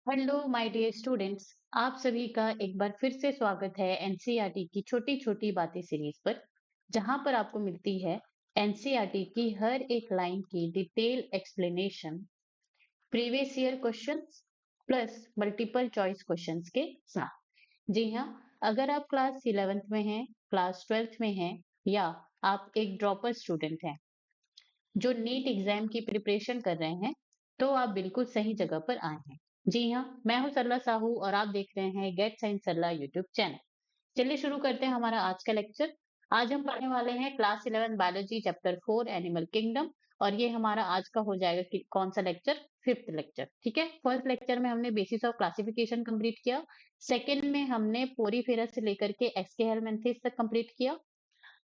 Hello my dear students. आप सभी का एक बार फिर से स्वागत है एनसीईआरटी की छोटी छोटी बातें सीरीज पर, जहां पर आपको मिलती है एनसीईआरटी की हर एक लाइन की detail explanation, previous year questions plus multiple choice questions के साथ। जी हाँ, अगर आप क्लास 11th में हैं, क्लास 12th में हैं, या आप एक ड्रॉपर स्टूडेंट हैं जो नीट एग्जाम की प्रिपरेशन कर रहे हैं, तो आप बिल्कुल सही जगह पर आए हैं। जी हाँ, मैं हूँ सरला साहू और आप देख रहे हैं गेट साइंस सरला यूट्यूब चैनल। चलिए शुरू करते हैं हमारा आज का लेक्चर। आज हम पढ़ने वाले हैं class 11 biology chapter 4 animal kingdom, और ये हमारा आज का हो जाएगा कि कौन सा लेक्चर, फिफ्थ लेक्चर। ठीक है, फर्स्ट लेक्चर में हमने बेसिस ऑफ क्लासिफिकेशन कंप्लीट किया। सेकंड में हमने पोरीफेरा से लेकर के एक्सकेहेलमिन्थेस तक कंप्लीट किया।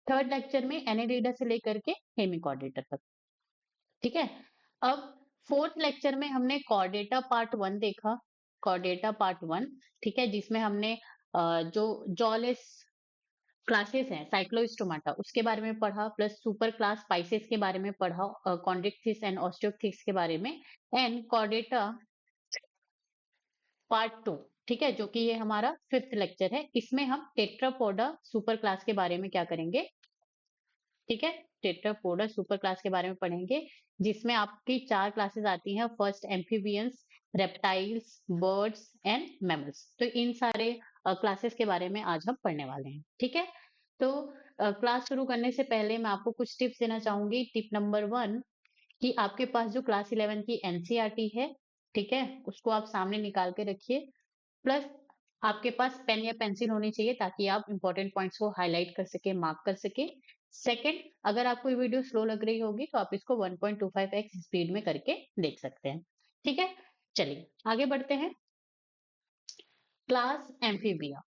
थर्ड लेक्चर में एनेलिडा से लेकर के हेमिकॉर्डेटा तक। ठीक है, अब फोर्थ लेक्चर में हमने कॉर्डेटा पार्ट 1 देखा। कॉर्डेटा पार्ट 1, ठीक है, जिसमें हमने जो जॉलेस क्लासेस हैं साइक्लोस्टोमाटा उसके बारे में पढ़ा, प्लस सुपर क्लास स्पाइसेस के बारे में पढ़ा, कॉन्ड्रिक्थिस एंड ऑस्टियोक्थिस के बारे में, एंड कॉर्डेटा पार्ट 2। ठीक है, जो कि ये हमारा फिफ्थ लेक्चर है। इसमें हम टेट्रापोडा सुपर क्लास के बारे में क्या करेंगे, ठीक है, टेट्रापोडा सुपर क्लास के बारे में पढ़ेंगे, जिसमें आपकी 4 क्लासेस आती हैं। First amphibians, reptiles, birds and mammals. तो इन सारे क्लासेस के बारे में आज हम पढ़ने वाले हैं। ठीक है, तो क्लास शुरू करने से पहले मैं आपको कुछ टिप्स देना चाहूंगी। टिप नंबर 1, कि आपके पास जो क्लास 11 की एनसीईआरटी है, ठीक है, उसको आप सामने निकाल के रखिए। प्लस आपके पास पेन या पेंसिल होनी चाहिए ताकि आप इंपॉर्टेंट पॉइंट्स को हाईलाइट कर सके, मार्क कर सके। सेकंड, अगर आपको ये वीडियो स्लो लग रही होगी तो आप इसको 1.25x स्पीड में करके देख सकते हैं। ठीक है, चलिए आगे बढ़ते हैं। Class amphibia,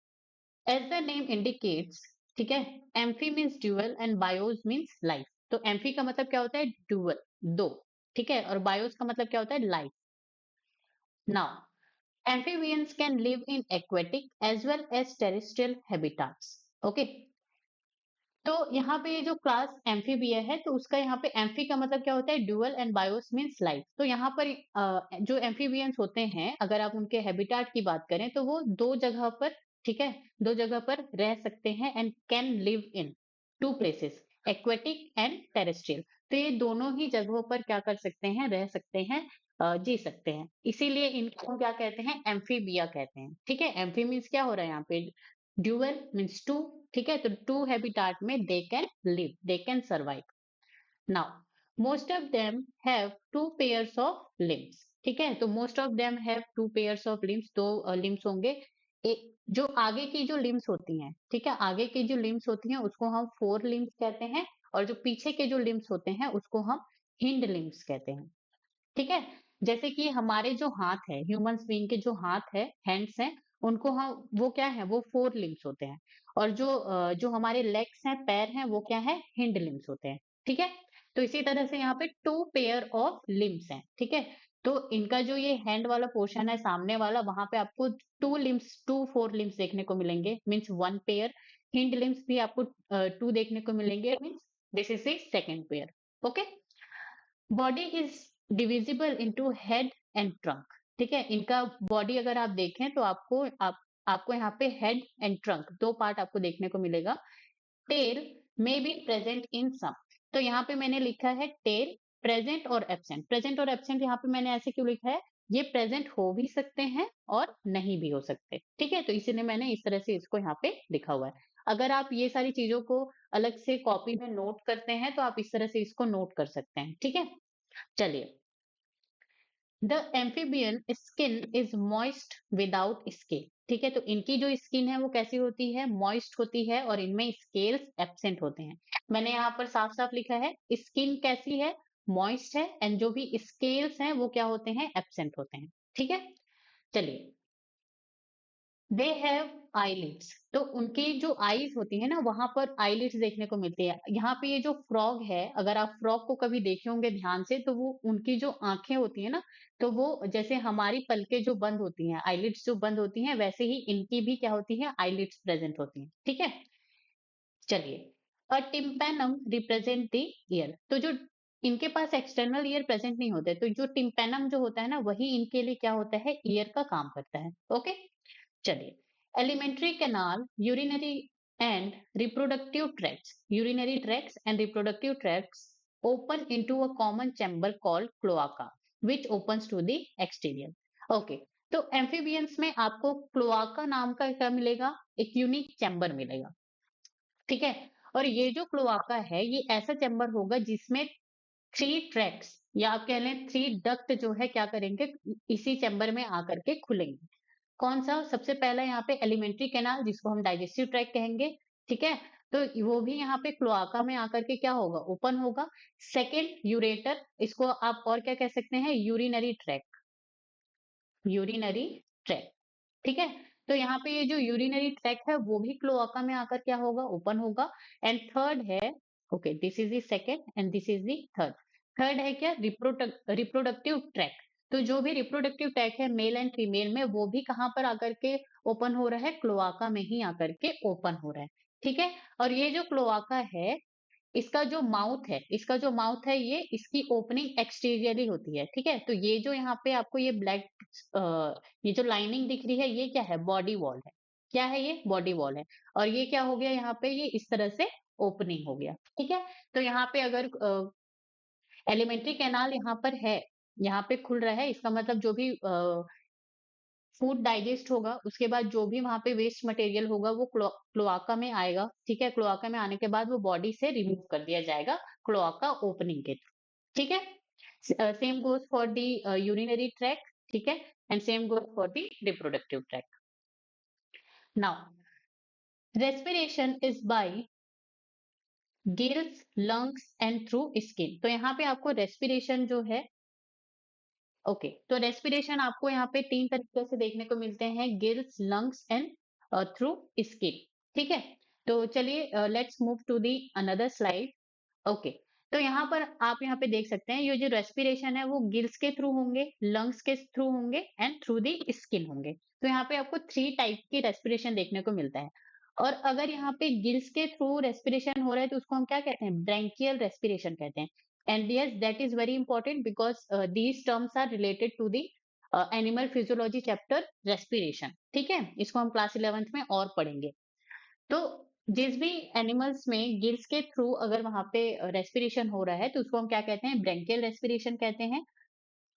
as the name indicates, ठीक है, amphi means dual and bios means life. तो एम्फी का मतलब क्या होता है, ड्यूअल, दो, ठीक है, और बायोस का मतलब क्या होता है, life. Now amphibians can live in aquatic as well as terrestrial habitats. Okay, तो यहाँ पे ये जो क्लास एम्फीबिया है, तो उसका यहाँ पे एम्फी का मतलब क्या होता है, dual, and bios means life. तो यहाँ पर जो एम्फीबियंस होते हैं, अगर आप उनके हैबिटाट की बात करें तो वो दो जगह पर, ठीक है, दो जगह पर रह सकते हैं, and can live in two places, aquatic and terrestrial. तो ये दोनों ही जगहों पर क्या कर सकते हैं, रह सकते हैं, जी सकते हैं। इसीलिए इनको हम क्या कहते हैं, एम्फीबिया कहते हैं। ठीक है, एम्फी मीन्स क्या हो रहा है यहाँ पे, ड्यूअल मीन्स टू, ठीक है, तो टू हैबिटाट में they can live, they can survive. Now most of them have two pairs of limbs. ठीक है, तो most of them have two pairs of limbs, दो लिम्स होंगे। एक जो आगे की जो लिम्स होती हैं, ठीक है, आगे की जो लिम्स होती हैं उसको हम फोर लिम्स कहते हैं, और जो पीछे के जो लिम्स होते हैं उसको हम हिंड लिम्स कहते हैं। ठीक है, जैसे कि हमारे जो हाथ है, ह्यूमंस बीइंग के जो हाथ है, हैंड्स हैं, उनको हम, वो क्या है, वो फोर लिम्स होते हैं। और जो हमारे लेग्स हैं, पैर हैं, वो क्या है, हिंड लिम्स होते हैं। ठीक है, तो इसी तरह से यहाँ पे टू पेयर ऑफ लिम्स हैं। ठीक है, तो इनका जो ये हैंड वाला पोर्शन है सामने वाला, वहां पे आपको two limbs, two fore limbs देखने को मिलेंगे, means one pair. Hind limbs भी आपको टू देखने को मिलेंगे, means this is the second pair. Okay, body is divisible into head and trunk. ठीक है, इनका बॉडी अगर आप देखें तो आपको यहाँ पे हेड एंड ट्रंक दो पार्ट आपको देखने को मिलेगा। Tail may be present in some, तो यहाँ पे मैंने लिखा है टेल प्रेजेंट और एब्सेंट। प्रेजेंट और एब्सेंट यहाँ पे मैंने ऐसे क्यों लिखा है, ये प्रेजेंट हो भी सकते हैं और नहीं भी हो सकते। ठीक है, तो इसीलिए मैंने इस तरह से इसको यहाँ पे लिखा हुआ है। अगर आप ये सारी चीजों को अलग से कॉपी में नोट करते हैं तो आप इस तरह से इसको नोट कर सकते हैं। ठीक है, चलिए, the amphibian skin is moist without scale. ठीक है, तो इनकी जो स्किन है वो कैसी होती है, मॉइस्ट होती है, और इनमें स्केल्स एब्सेंट होते हैं। मैंने यहाँ पर साफ साफ लिखा है, स्किन कैसी है, मॉइस्ट है, एंड जो भी स्केल्स हैं वो क्या होते हैं, एब्सेंट होते हैं। ठीक है, चलिए, दे हैव आईलिड्स, तो उनकी जो आईज होती है ना, वहां पर आईलिड्स देखने को मिलती है। यहाँ पे ये जो फ्रॉग है, अगर आप फ्रॉग को कभी देखे होंगे ध्यान से, तो वो उनकी जो आंखें होती है ना, तो वो जैसे हमारी पलकें जो बंद होती हैं, आईलिड्स जो बंद होती हैं, वैसे ही इनकी भी क्या होती है, आईलिड्स प्रेजेंट होती हैं। ठीक है, चलिए, अ टिम्पैनम रिप्रेजेंट द ईयर, तो जो इनके पास एक्सटर्नल ईयर प्रेजेंट नहीं होते, तो जो टिम्पेनम जो होता है ना, वही इनके लिए क्या होता है, ईयर का काम करता है। ओके, चलिए। Alimentary canal, urinary and reproductive tracts, urinary tracts and reproductive tracts open into a common chamber called cloaca which opens to the exterior. Okay, तो एम्फीबियंस में आपको क्लोआका नाम का क्या मिलेगा, एक यूनिक चैम्बर मिलेगा, ठीक है। और ये जो क्लोआका है, ये ऐसा चैम्बर होगा जिसमें थ्री ट्रैक्स या आप कह लें थ्री डक्ट जो है क्या करेंगे, इसी चैम्बर में आकर के खुलेंगे। कौन सा, सबसे पहला यहाँ पे एलिमेंट्री कैनाल जिसको हम डाइजेस्टिव ट्रैक्ट कहेंगे, ठीक है। तो वो भी यहाँ पे क्लोआका में आकर के क्या होगा, ओपन होगा। सेकेंड, यूरेटर, इसको आप और क्या कह सकते हैं, यूरिनरी ट्रैक्ट, यूरिनरी ट्रैक्ट, ठीक है। तो यहाँ पे ये जो यूरिनरी ट्रैक्ट है वो भी क्लोआका में आकर क्या होगा, ओपन होगा। एंड थर्ड है, okay this is the second and this is the third. Third है क्या, रिप्रोडक्टिव ट्रैक्ट। तो जो भी रिप्रोडक्टिव ट्रैक्ट है मेल एंड फीमेल में, वो भी कहाँ पर आकर के ओपन हो रहा है, क्लोआका में ही आकर के ओपन हो रहा है, ठीक है। और ये जो क्लोआका है, इसका जो माउथ है, इसका जो माउथ है, ये इसकी ओपनिंग एक्सटीरियरली होती है, ठीक है। तो ये जो यहाँ पे आपको ये ब्लैक, ये जो लाइनिंग दिख रही है, ये क्या है, बॉडी वॉल है। क्या है ये, बॉडी वॉल है। और ये क्या हो गया, यहाँ पे ये इस तरह से ओपनिंग हो गया, ठीक है। तो यहाँ पे अगर एलिमेंट्री कैनाल यहाँ पर है, यहाँ पे खुल रहा है, इसका मतलब जो भी फूड डाइजेस्ट होगा, उसके बाद जो भी वहां पे वेस्ट मटेरियल होगा वो क्लोआका में आएगा, ठीक है। क्लोआका में आने के बाद वो बॉडी से रिमूव कर दिया जाएगा क्लोआका ओपनिंग के थ्रू, ठीक है। Same goes for the urinary track, ठीक है, and same goes for the reproductive tract. Now respiration is bye gills, lungs and through skin. तो यहाँ पे आपको रेस्पिरेशन जो है, ओके, तो रेस्पिरेशन आपको यहाँ पे तीन तरीके से देखने को मिलते हैं, gills, lungs and through skin, ठीक है। तो चलिए let's move to the another slide. Okay, तो यहाँ पर आप यहाँ पे देख सकते हैं, ये जो रेस्पिरेशन है वो गिल्स के थ्रू होंगे, लंग्स के थ्रू होंगे एंड थ्रू दी स्किन होंगे। तो यहाँ पे आपको थ्री टाइप की रेस्पिरेशन देखने को मिलता है। और अगर यहाँ पे गिल्स के थ्रू रेस्पिरेशन हो रहा है तो उसको हम क्या कहते हैं, ब्रैंकियल रेस्पिरेशन कहते हैं। And yes, that is very important because these terms are related to the animal physiology chapter respiration, ठीक है। इसको हम क्लास 11th में और पढ़ेंगे। तो जिस भी एनिमल्स में गिल्स के थ्रू अगर वहां पे रेस्पिरेशन हो रहा है तो उसको हम क्या कहते हैं, ब्रेंकियल रेस्पिरेशन कहते हैं।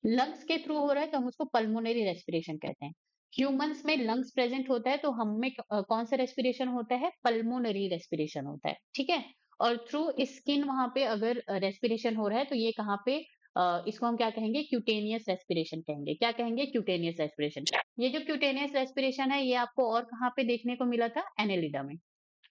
लंग्स के थ्रू हो रहा है तो हम उसको पल्मोनरी रेस्पिरेशन कहते हैं। ह्यूमंस में लंग्स प्रेजेंट होता है तो हम में कौन सा रेस्पिरेशन होता है, पल्मोनरी रेस्पिरेशन होता है, ठीक है। और थ्रू स्किन वहां पे अगर रेस्पिरेशन हो रहा है तो ये कहाँ पे, इसको हम क्या कहेंगे, क्यूटेनियस रेस्पिरेशन कहेंगे। क्या कहेंगे, क्यूटेनियस रेस्पिरेशन। ये जो क्यूटेनियस रेस्पिरेशन है, ये आपको और कहाँ पे देखने को मिला था, एनेलिडा में,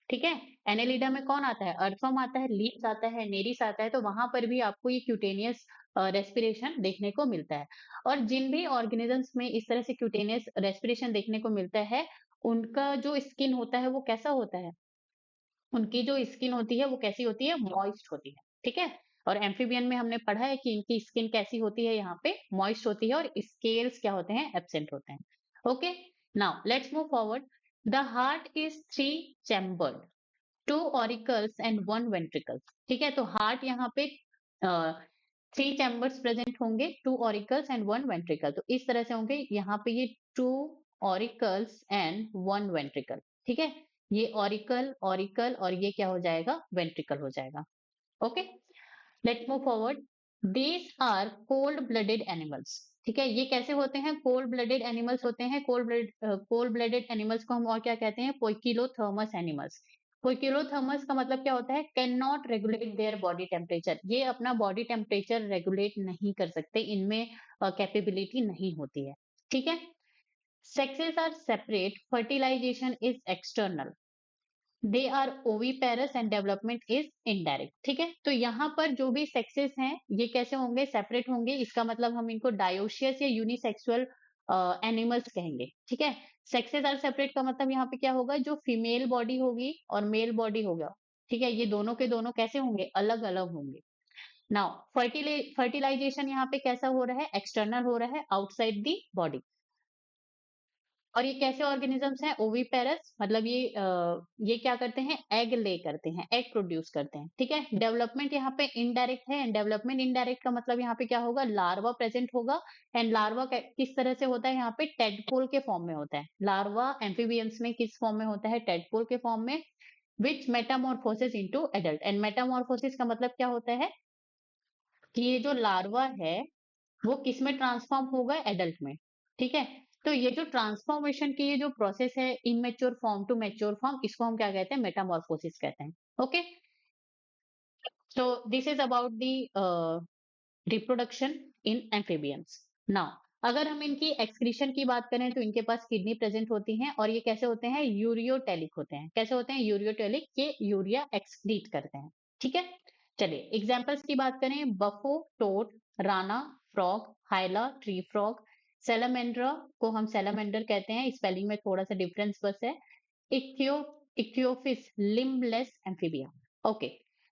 ठीक है। एनेलिडा में कौन आता है, अर्थवर्म आता है, लीव्स आता है, नेरिस आता है। तो वहां पर भी आपको ये क्यूटेनियस रेस्पिरेशन देखने को मिलता है। और जिन भी ऑर्गेनिजम्स में इस तरह से क्यूटेनियस रेस्पिरेशन देखने को मिलता है, उनका जो स्किन होता है वो कैसा होता है, उनकी जो स्किन होती है वो कैसी होती है, मॉइस्ट होती है, ठीक है। और एम्फीबियन में हमने पढ़ा है कि इनकी स्किन कैसी होती है, यहाँ पे मॉइस्ट होती है और स्केल्स क्या होते हैं, एब्सेंट होते हैं। Okay, now let's move forward. The heart is three chambered, two auricles and one ventricles, ठीक है। तो हार्ट यहाँ पे थ्री चैम्बर्स प्रेजेंट होंगे, two auricles and one ventricle. तो इस तरह से होंगे यहाँ पे ये two auricles and one ventricle, ठीक है। ये ऑरिकल ऑरिकल और ये क्या हो जाएगा, वेंट्रिकल हो जाएगा। Okay, let's move forward. These are cold blooded animals, ठीक है। ये कैसे होते हैं, कोल्ड ब्लडेड एनिमल्स होते हैं। कोल्ड ब्लडेड एनिमल्स को हम और क्या कहते हैं, पोइकिलोथर्मस एनिमल्स। पोइकिलोथर्मस का मतलब क्या होता है, can not regulate their body temperature. ये अपना बॉडी टेम्परेचर रेगुलेट नहीं कर सकते, इनमें कैपेबिलिटी नहीं होती है, ठीक है। Sexes are separate, fertilization is external, they are oviparous and development is indirect, ठीक है। तो यहाँ पर जो भी सेक्सेस हैं ये कैसे होंगे, सेपरेट होंगे। इसका मतलब हम इनको डायोशियस या यूनिसेक्सुअल एनिमल्स कहेंगे, ठीक है। सेक्सेस आर सेपरेट का मतलब यहाँ पे क्या होगा, जो फीमेल बॉडी होगी और मेल बॉडी होगा, ठीक है, ये दोनों के दोनों कैसे होंगे, अलग अलग होंगे। नाउ फर्टिलाइजेशन यहाँ पे कैसा हो रहा है, एक्सटर्नल हो रहा है, आउटसाइड दी बॉडी। और ये कैसे ऑर्गेनिजम्स हैं? ओविपेरस, मतलब ये क्या करते हैं? एग ले करते हैं, एग प्रोड्यूस करते हैं, ठीक है। डेवलपमेंट यहाँ पे इनडायरेक्ट है, एंड डेवलपमेंट इनडायरेक्ट का मतलब यहाँ पे क्या होगा? लार्वा प्रेजेंट होगा। एंड लार्वा किस तरह से होता है? यहाँ पे टेडपोल के फॉर्म में होता है। लार्वा एम्फीबियंस में किस फॉर्म में होता है? टेडपोल के फॉर्म में, which metamorphosis into adult. And metamorphosis का मतलब क्या होता है? कि ये जो लार्वा है वो किस में ट्रांसफॉर्म होगा? एडल्ट में, ठीक है। तो ये जो ट्रांसफॉर्मेशन की ये जो प्रोसेस है, immature form to mature form, इसको हम क्या कहते हैं? मेटामॉर्फोसिस कहते हैं। Okay, so this is about the reproduction in amphibians. Now, अगर हम इनकी एक्सक्रीशन की बात करें तो इनके पास किडनी प्रेजेंट होती हैं, और ये कैसे होते हैं? यूरियोटेलिक होते हैं। कैसे होते हैं? यूरियोटेलिक, ये यूरिया एक्सक्रीट करते हैं, ठीक है। चलिए एग्जांपल्स की बात करें, बफो, toad, Rana, frog, हाइला, tree frog, सेलामेंड्रा को हम सेलामेंडर कहते हैं, स्पेलिंग में थोड़ा सा डिफरेंस बस है। इक्थियो इक्थियोफिस, लिम्बलेस एम्फीबिया। ओके,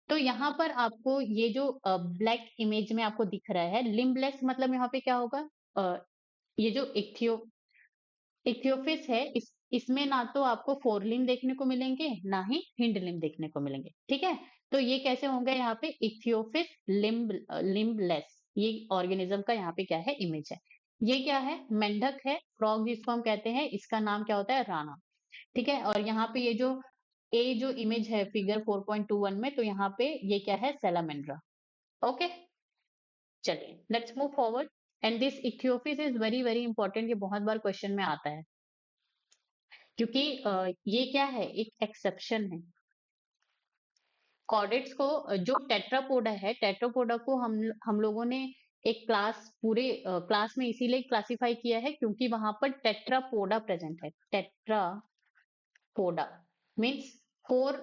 तो यहाँ पर आपको ये जो ब्लैक इमेज में आपको दिख रहा है, लिम्बलेस मतलब यहाँ पे क्या होगा? अ, ये जो इक्थियोफिस है, इसमें ना तो आपको फोर लिम्ब देखने को मिलेंगे, ना ही हिंड लिम्ब देखने को मिलेंगे, ठीक है। तो ये कैसे होंगे? यहाँ पे इक्थियोफिस लिम्बलेस, ये ऑर्गेनिज्म का यहाँ पे क्या है? इमेज है। ये क्या है? मेंढक है, फ्रॉग जिसको हम कहते हैं, इसका नाम क्या होता है? राणा, ठीक है। और यहाँ पे ये जो इमेज है फिगर 4.21 में, तो यहाँ पे ये क्या है? सैलामेंड्रा। ओके, चलिए let's move forward. And this Ichthyophis is very very important, ये बहुत बार क्वेश्चन में आता है, क्योंकि ये क्या है? एक एक्सेप्शन है। कॉर्डेट्स को जो टेट्रापोडा है, टेट्रापोडा को हम लोगों ने एक क्लास, पूरे क्लास में इसीलिए क्लासिफाई किया है क्योंकि वहां पर टेट्रापोडा प्रेजेंट है। Tetrapoda means four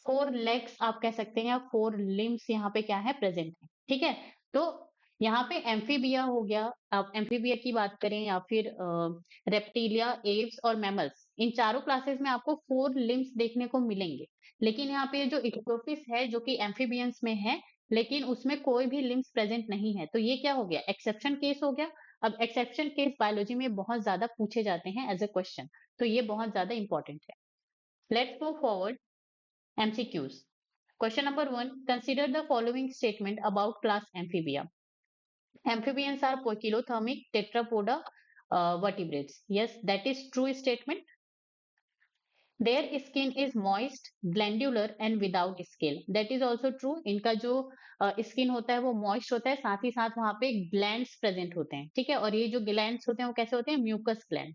four legs आप कह सकते हैं, या फोर लिम्स यहाँ पे क्या है? प्रेजेंट है, ठीक है। तो यहाँ पे एम्फीबिया हो गया। आप एम्फीबिया की बात करें, या फिर रेप्टिलिया, एव्स और मैमल्स, इन चारों क्लासेस में आपको फोर लिम्स देखने को मिलेंगे। लेकिन यहाँ पे जो इक्टोपिस है, जो कि एम्फीबियंस में है, लेकिन उसमें कोई भी लिम्स प्रेजेंट नहीं है, तो ये क्या हो गया? एक्सेप्शन केस हो गया। अब एक्सेप्शन केस बायोलॉजी में बहुत ज्यादा पूछे जाते हैं एज ए क्वेश्चन, तो ये बहुत ज्यादा इंपॉर्टेंट है। Let's move forward. MCQs. Question number 1. Consider the following statement about class Amphibia. Amphibians are poikilothermic tetrapoda vertebrates. Yes, that is true statement. Their skin is moist, glandular and without scale. That is also true. इनका जो skin होता है वो moist होता है, साथ ही साथ वहां पे ग्लैंड्स प्रेजेंट होते हैं, ठीक है। और ये जो ग्लैंड्स होते हैं वो कैसे होते हैं? Mucus gland.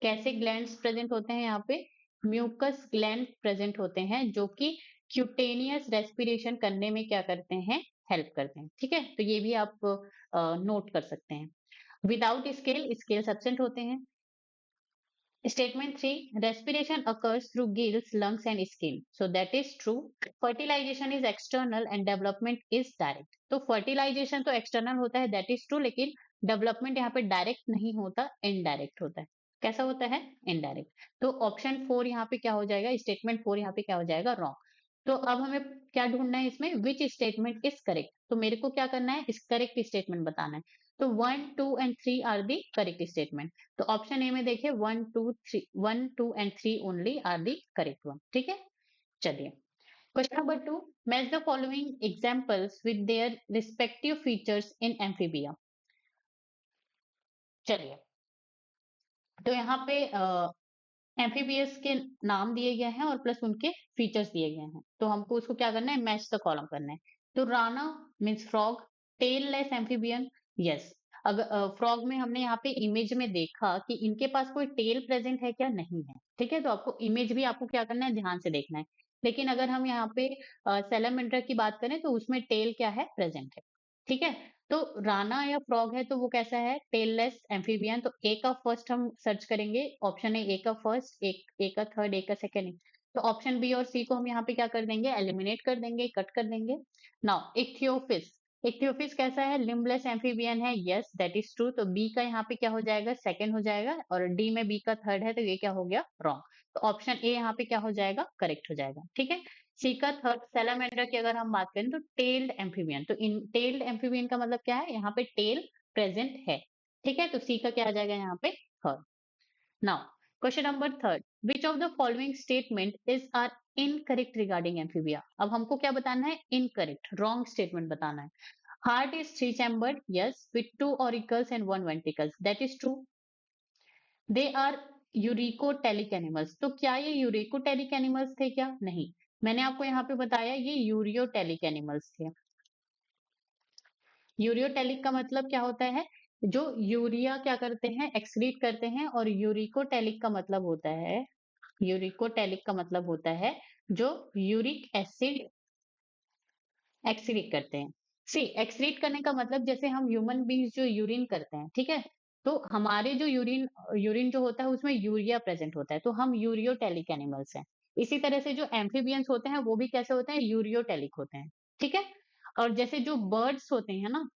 कैसे ग्लैंड्स प्रेजेंट होते हैं? यहाँ पे म्यूकस ग्लैंड प्रेजेंट होते हैं, जो कि क्यूटेनियस रेस्पिरेशन करने में क्या करते हैं? हेल्प करते हैं, ठीक है। तो ये भी आप नोट कर सकते हैं। विदाउट स्केल, स्केल एब्सेंट होते हैं। Statement 3. Respiration occurs through gills, lungs and skin. So that is true. Fertilization is external and development is direct. तो fertilization तो external होता है, that is true, लेकिन development यहाँ पे direct नहीं होता, indirect होता है। कैसा होता है? Indirect। तो ऑप्शन 4 यहाँ पे क्या हो जाएगा? स्टेटमेंट 4 यहाँ पे क्या हो जाएगा? रॉन्ग। तो अब हमें क्या ढूंढना है इसमें? Which statement is correct. तो मेरे को क्या करना है? इस करेक्ट स्टेटमेंट बताना है। तो 1, 2 and 3 are the correct statement. तो ऑप्शन ए में देखिए 1, 2 and 3 only are the correct one, ठीक है। चलिए question number 2। Match the following examples with their respective features in amphibia. चलिए, तो यहाँ पे एम्फीबियस के नाम दिए गए हैं और प्लस उनके फीचर्स दिए गए हैं, तो हमको उसको क्या करना है? मैच द कॉलम करना है। तो Rana means frog, tailless amphibian. Yes, अगर फ्रॉग में हमने यहाँ पे इमेज में देखा कि इनके पास कोई टेल प्रेजेंट है क्या? नहीं है, ठीक है। तो आपको इमेज भी आपको क्या करना है? ध्यान से देखना है। लेकिन अगर हम यहाँ पे सैलमेंड्रा की बात करें तो उसमें टेल क्या है? प्रेजेंट है, ठीक है। तो राना या फ्रॉग है तो वो कैसा है? Tailless amphibian. तो ए का फर्स्ट हम सर्च करेंगे, ऑप्शन ए का फर्स्ट, ए का थर्ड, ए का सेकेंड। तो ऑप्शन बी और सी को हम यहाँ पे क्या कर देंगे? एलिमिनेट कर देंगे, कट कर देंगे। नाउ इक्थियोफिस, इक्थियोफिस कैसा है? लिम्बलेस एम्फीबियन है। Yes that is true. तो बी का यहाँ पे क्या हो जाएगा? सेकेंड हो जाएगा, और डी में बी का थर्ड है, तो ये क्या हो गया? रॉन्ग। तो ऑप्शन ए यहाँ पे क्या हो जाएगा? करेक्ट हो जाएगा, ठीक है। सी का थर्ड, सैलामेंडर की अगर हम बात करें तो टेल्ड एम्फीबियन। तो इन टेल्ड एम्फीबियन का मतलब क्या है? यहाँ पे टेल प्रेजेंट है, ठीक है, तो सी का क्या आ जाएगा यहाँ पे, third. Now question number third, which of the following statement is are incorrect regarding amphibia. अब हमको क्या बताना है, इनकरेक्ट, रॉन्ग स्टेटमेंट बताना है। Heart is three chambered, yes, with two auricles and one ventricles, that is true. They are uricotelic animals, तो क्या ये यूरिकोटेलिक एनिमल्स थे क्या, नहीं। मैंने आपको यहाँ पे बताया ये यूरियोटेलिक एनिमल्स थे। यूरियोटेलिक का मतलब क्या होता है, जो यूरिया क्या करते हैं, एक्सक्रीट करते हैं, और यूरिकोटेलिक का मतलब होता है, यूरिकोटेलिक का मतलब होता है जो यूरिक एसिड एक्सक्रीट करते हैं। सी, एक्सक्रीट करने का मतलब जैसे हम ह्यूमन बींग्स जो यूरिन करते हैं, ठीक है, तो हमारे जो यूरिन यूरिन जो होता है उसमें यूरिया प्रेजेंट होता है, तो हम यूरियोटेलिक एनिमल्स हैं। इसी तरह से जो एम्फीबियंस होते हैं वो भी कैसे होते हैं, यूरियोटेलिक होते हैं, ठीक है। और जैसे जो बर्ड्स होते हैं ना,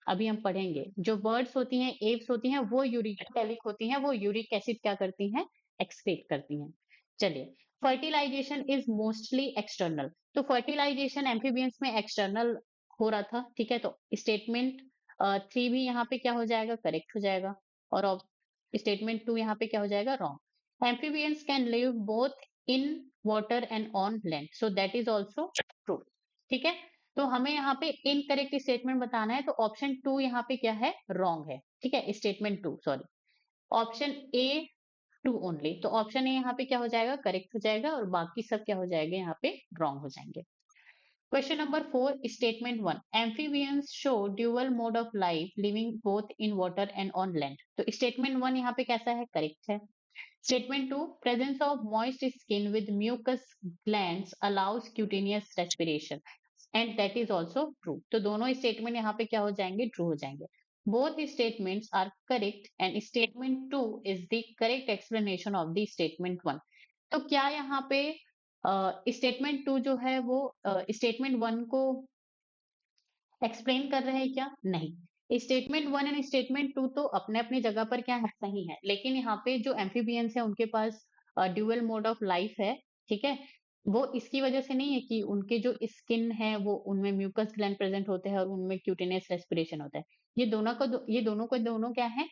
अभी हम पढ़ेंगे, जो बर्ड्स होती हैं, एप्स होती हैं, वो यूरियोटेलिक होती हैं, वो यूरिक एसिड क्या करती हैं, एक्सक्रीट करती हैं। चलिए, फर्टिलाइजेशन इज मोस्टली एक्सटर्नल, तो फर्टिलाइजेशन एम्फीबियंस में एक्सटर्नल हो रहा था, ठीक है, तो स्टेटमेंट थ्री भी यहाँ पे क्या हो जाएगा, करेक्ट हो जाएगा, और स्टेटमेंट टू यहाँ पे क्या हो जाएगा, wrong. Amphibians can live both in water and on land, so that is also true, ठीक है। तो हमें यहाँ पे इनकरेक्ट स्टेटमेंट बताना है, तो ऑप्शन टू यहाँ पे क्या है, रॉन्ग है, ठीक है, statement two, sorry, option A two only, तो ऑप्शन ए यहाँ पे क्या हो जाएगा, करेक्ट हो जाएगा, और बाकी सब क्या हो जाएगा, यहाँ पे रॉन्ग हो जाएंगे। Question number four, statement one, amphibians show dual mode of life living both in water and on land, तो स्टेटमेंट वन यहाँ पे कैसा है, करेक्ट है। Statement two, presence of moist skin with mucus glands allows cutaneous respiration, and that is also true, तो दोनों statement यहाँ पे क्या हो जाएंगे, ट्रू हो जाएंगे। Both statements are correct and statement two is the correct explanation of the statement one. तो क्या यहाँ पे स्टेटमेंट टू जो है वो स्टेटमेंट वन को एक्सप्लेन कर रहे हैं क्या, नहीं। Statement one and statement two तो अपने अपनी जगह पर क्या है, सही है, लेकिन यहाँ पे जो एम्फीबियंस है उनके पास ड्यूअल मोड ऑफ लाइफ है, ठीक है, वो इसकी वजह से नहीं है कि उनके जो स्किन है वो उनमें म्यूकस ग्लैंड प्रेजेंट होते हैं और उनमें क्यूटेनियस रेस्पिरेशन होता है। ये दोनों को दोनों क्या है,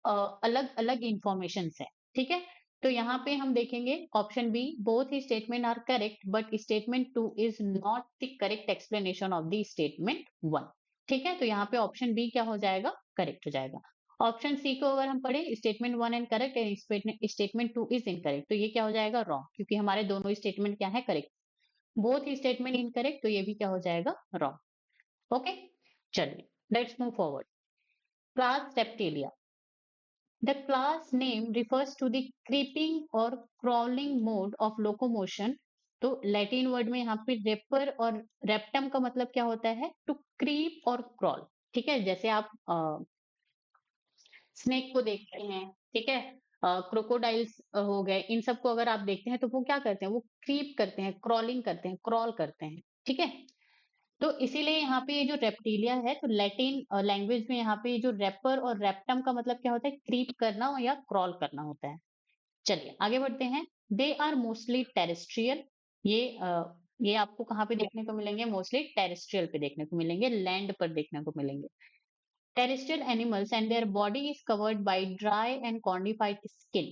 अलग अलग इंफॉर्मेशन है, ठीक है। तो यहाँ पे हम देखेंगे ऑप्शन बी, बोथ ही statement are correct but statement two is not the correct explanation of the statement one, ठीक है, तो यहाँ पे ऑप्शन बी क्या हो जाएगा, करेक्ट हो जाएगा। ऑप्शन सी को अगर हम पढ़े, statement one and correct and statement two is incorrect, तो ये क्या हो जाएगा, रॉन्ग, क्योंकि हमारे दोनों स्टेटमेंट क्या है, करेक्ट। बोथ ही स्टेटमेंट इनकरेक्ट, तो ये भी क्या हो जाएगा, रॉन्ग। ओके, चलिए, let's move forward. Class reptilia, the class name refers to the creeping or crawling mode of locomotion। तो लैटिन वर्ड में यहाँ पे रेपर और रेप्टम का मतलब क्या होता है, टू क्रीप और क्रॉल, ठीक है। जैसे आप स्नेक को देखते हैं, ठीक है, क्रोकोडाइल्स हो गए, इन सबको अगर आप देखते हैं तो वो क्या करते हैं, वो क्रीप करते हैं, क्रॉलिंग करते हैं, क्रॉल करते हैं, ठीक है। तो इसीलिए यहाँ पे ये जो रेप्टिलिया है, तो लैटिन लैंग्वेज में यहाँ पे ये जो रेपर और रेप्टम का मतलब क्या होता है, क्रीप करना या क्रॉल करना होता है। चलिए आगे बढ़ते हैं। दे आर मोस्टली टेरेस्ट्रियल, ये आपको कहाँ पे देखने को मिलेंगे, मोस्टली टेरेस्ट्रियल पे देखने को मिलेंगे, लैंड पर देखने को मिलेंगे। Terrestrial animals and their body is covered by dry and cornified skin,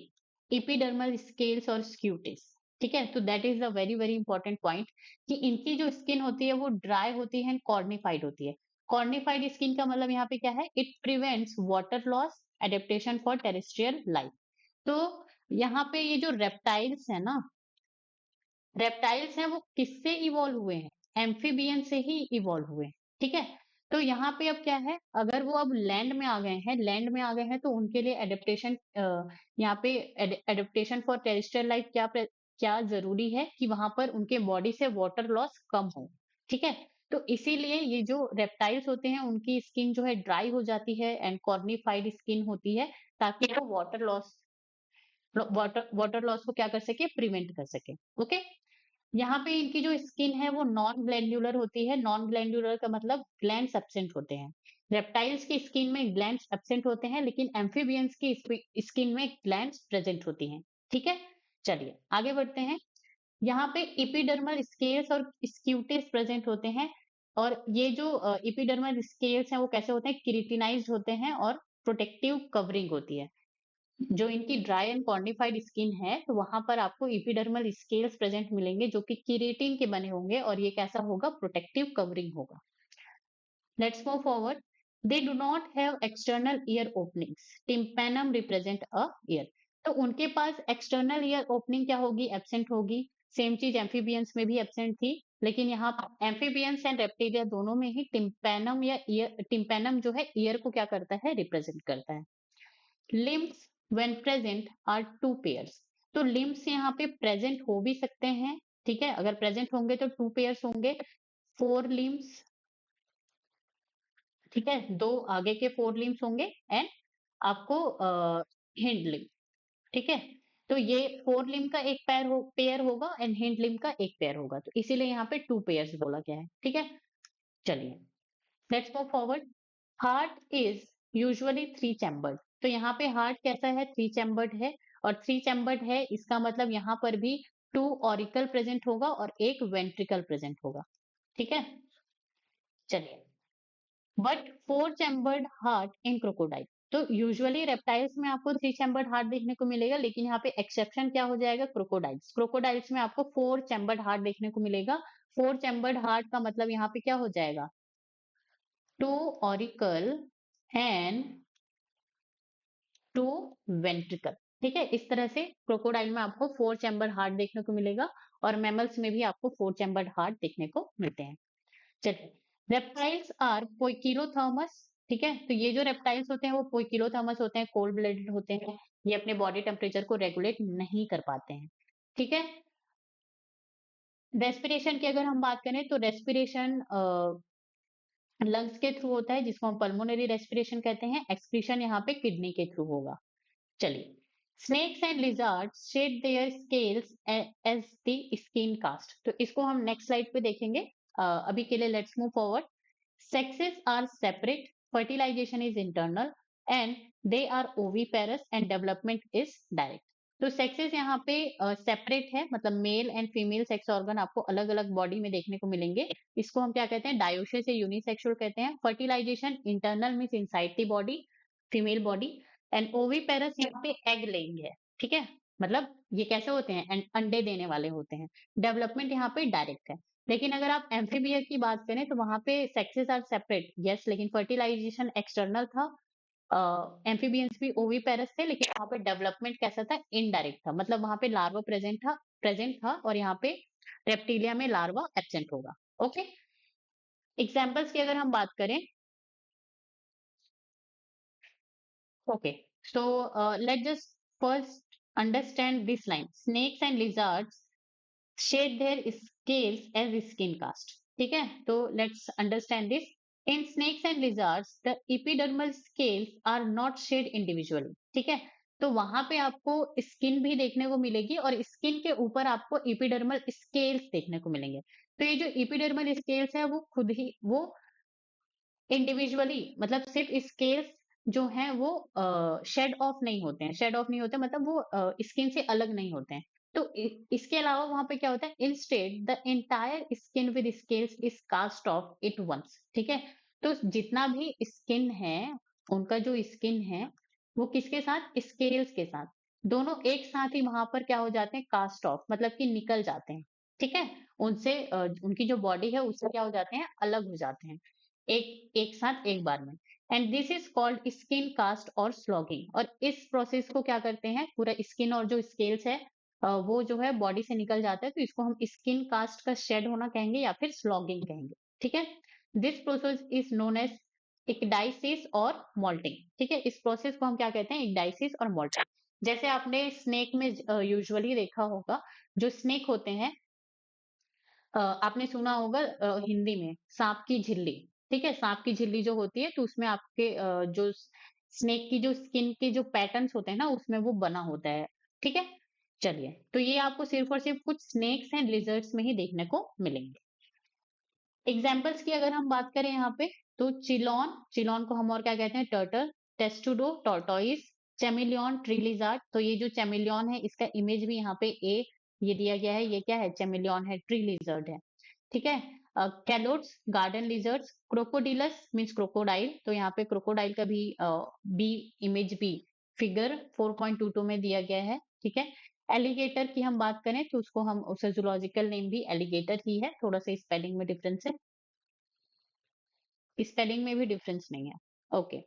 epidermal scales और scutis, ठीक है। तो that is a very very important point कि इनकी जो स्किन होती है वो ड्राई होती है, कॉर्निफाइड होती है। कॉर्निफाइड स्किन का मतलब यहाँ पे क्या है, it prevents water loss, adaptation for terrestrial life. तो यहाँ पे ये जो रेप्टाइल्स है ना, रेप्टाइल्स हैं वो किससे इवॉल्व हुए हैं, एम्फीबियन से ही इवॉल्व हुए हैं, ठीक है। तो यहाँ पे अब क्या है, अगर वो अब लैंड में आ गए हैं, लैंड में आ गए हैं, तो उनके लिए एडेप्टेशन, यहाँ पे एडेप्टेशन फॉर टेरेस्ट्रियल लाइफ क्या जरूरी है कि वहां पर उनके बॉडी से वाटर लॉस कम हो, ठीक है। तो इसीलिए ये जो रेप्टाइल्स होते हैं उनकी स्किन जो है ड्राई हो जाती है एंड कॉर्निफाइड स्किन होती है, ताकि वो वाटर लॉस को क्या कर सके, प्रिवेंट कर सके। ओके, यहाँ पे इनकी जो स्किन है वो नॉन ग्लैंडुलर होती है, नॉन ग्लैंडुलर का मतलब ग्लैंड्स एब्सेंट होते हैं। रेप्टाइल्स की स्किन में ग्लैंड्स एब्सेंट होते हैं, लेकिन एम्फीबियंस की स्किन में ग्लैंड्स प्रेजेंट होती हैं, ठीक है। चलिए आगे बढ़ते हैं। यहाँ पे इपिडर्मल स्केल्स और स्क्यूटिस प्रेजेंट होते हैं, और ये जो इपिडर्मल स्केल्स हैं वो कैसे होते हैं, किरिटिनाइज्ड होते हैं और प्रोटेक्टिव कवरिंग होती है। जो इनकी ड्राई एंड कॉर्निफाइड स्किन है, तो वहां पर आपको इपिडर्मल स्केल्स प्रेजेंट मिलेंगे जो कि केराटिन के बने होंगे, और ये कैसा होगा, प्रोटेक्टिव कवरिंग होगा। Let's move forward. They do not have external ear openings. Tympanum represent a ear. तो उनके पास एक्सटर्नल ईयर ओपनिंग क्या होगी, एब्सेंट होगी। सेम चीज एम्फीबियंस में भी एब्सेंट थी, लेकिन यहाँ एम्फीबियंस एंड रेप्टिलिया दोनों में ही टिम्पैनम या ईयर, टिम्पैनम जो है ईयर को क्या करता है, रिप्रेजेंट करता है। Limbs when present are two pairs. तो लिम्स यहाँ पे प्रेजेंट हो भी सकते हैं, ठीक है, अगर प्रेजेंट होंगे तो टू पेयर्स होंगे, फोर लिम्स, ठीक है, दो आगे के फोर लिम्स होंगे एंड आपको हिंड लिम्ब, ठीक है। तो ये फोर लिम्ब का एक पेयर होगा एंड हिंड लिम्ब का एक पेयर होगा, तो इसीलिए यहाँ पे टू पेयर्स बोला गया है, ठीक है। चलिए let's move forward. Heart is usually three chambered. तो यहाँ पे हार्ट कैसा है, थ्री चैम्बर्ड है, और थ्री चैम्बर्ड है इसका मतलब यहाँ पर भी टू ऑरिकल प्रेजेंट होगा और एक वेंट्रिकल प्रेजेंट होगा, ठीक है। चलिए, but four chambered heart in crocodile. तो यूजुअली रेप्टाइल्स में आपको थ्री चैम्बर्ड हार्ट देखने को मिलेगा, लेकिन यहाँ पे एक्सेप्शन क्या हो जाएगा, क्रोकोडाइल्स। क्रोकोडाइल्स में आपको फोर चैम्बर्ड हार्ट देखने को मिलेगा। फोर चैम्बर्ड हार्ट का मतलब यहाँ पे क्या हो जाएगा, two auricle and two ventricle, ठीक है। इस तरह से क्रोकोडाइल में आपको फोर चैम्बर हार्ट देखने को मिलेगा, और मैमल्स में भी आपको फोर चैम्बर्ड हार्ट देखने को मिलते हैं। चलिए, रेप्टाइल्स आर पोइकिलोथर्मस, ठीक है। तो ये जो रेप्टाइल्स होते हैं वो पोइकिलोथर्मस होते हैं, कोल्ड ब्लडेड होते हैं, ये अपने बॉडी टेम्परेचर को रेगुलेट नहीं कर पाते हैं, ठीक है। रेस्पिरेशन की अगर हम बात करें तो रेस्पिरेशन लंग्स के थ्रू होता है, जिसको हम पल्मोनरी रेस्पिरेशन कहते हैं। एक्सक्रीशन यहाँ पे किडनी के थ्रू होगा। चलिए, snakes and lizards shed their scales as the skin cast. तो इसको हम नेक्स्ट स्लाइड पे देखेंगे। अभी के लिए let's move forward. Sexes are separate, fertilization is internal, and they are oviparous and development is direct. तो सेक्सेस यहाँ पे सेपरेट है, मतलब mail and female sex organ आपको अलग अलग बॉडी में देखने को मिलेंगे। इसको हम क्या कहते हैं, डायोसिस या यूनिसेक्सुअल कहते हैं। Fertilization internal means inside the body, female body, and oviparous यहाँ पे एग लेइंग है, ठीक है, मतलब ये कैसे होते हैं, अंडे देने वाले होते हैं। डेवलपमेंट यहाँ पे डायरेक्ट है। लेकिन अगर आप एम्फीबिया की बात करें तो वहां पे सेक्सेस आर सेपरेट, यस, लेकिन फर्टिलाइजेशन एक्सटर्नल था। एम्फीबियंस भी ओविपेरस थे, लेकिन वहां पे डेवलपमेंट कैसा था, इनडायरेक्ट था, मतलब वहां पे लार्वा प्रेजेंट था, और यहाँ पे रेप्टिलिया में लार्वा एब्सेंट होगा। ओके, एग्जाम्पल्स की अगर हम बात करें, okay, so let just first understand this line, snakes and lizards shed their scales as skin cast, ठीक है। तो let's understand this. In snakes and lizards the epidermal scales are not shed individually, ठीक है। तो वहां पे आपको skin भी देखने को मिलेगी, और स्किन के ऊपर आपको एपिडर्मल स्केल्स देखने को मिलेंगे। तो ये जो एपिडर्मल स्केल्स है वो खुद ही वो इंडिविजुअली, मतलब सिर्फ स्केल्स जो हैं वो शेड ऑफ नहीं होते हैं, शेड ऑफ नहीं होते मतलब वो स्किन से अलग नहीं होते हैं। तो इसके अलावा वहां पे क्या होता है, instead the entire skin with scales is cast off it once, ठीक है। तो जितना भी स्किन है, उनका जो स्किन है वो किसके साथ, स्केल्स के साथ, दोनों एक साथ ही वहां पर क्या हो जाते हैं, कास्ट ऑफ, मतलब कि निकल जाते हैं, ठीक है। उनसे उनकी जो बॉडी है उससे क्या हो जाते हैं, अलग हो जाते हैं, एक एक साथ एक बार में। And this is called skin cast और स्लॉगिंग। और इस प्रोसेस को क्या करते हैं, पूरा स्किन और जो स्केल्स है वो जो है बॉडी से निकल जाता है, तो इसको हम स्किन कास्ट का शेड होना कहेंगे या फिर स्लॉगिंग कहेंगे, ठीक है। This process is known as ecdysis और मोल्टिंग, ठीक है। इस प्रोसेस को हम क्या कहते हैं, इक्डाइसिस और मोल्टिंग। जैसे आपने स्नेक में यूजुअली देखा होगा, जो स्नेक होते हैं, आपने सुना होगा हिंदी में सांप की झिल्ली, ठीक है। सांप की झिल्ली जो होती है, तो उसमें आपके जो स्नेक की जो स्किन के जो पैटर्न्स होते हैं ना, उसमें वो बना होता है, ठीक है। चलिए, तो ये आपको सिर्फ और सिर्फ कुछ स्नेक्स एंड लिजर्ड्स में ही देखने को मिलेंगे। एग्जाम्पल्स की अगर हम बात करें यहाँ पे, तो चिलॉन, चिलॉन को हम और क्या कहते हैं, turtle. Testudo, tortoise. Chameleon, tree lizard. तो ये जो चेमिलियन है इसका इमेज भी यहाँ पे ये दिया गया है, ये क्या है, चेमिलियन है, ट्री लिजर्ड है, ठीक है। कैलोट्स garden lizards, Crocodylus means crocodile, तो यहाँ पे क्रोकोडाइल का भी बी इमेज बी फिगर 4.22 में दिया गया है, ठीक है। एलिगेटर की हम बात करें तो उसको हम उसका जूलॉजिकल नेम भी एलिगेटर ही है, थोड़ा सा स्पेलिंग में डिफरेंस है, स्पेलिंग में भी डिफरेंस नहीं है। ओके,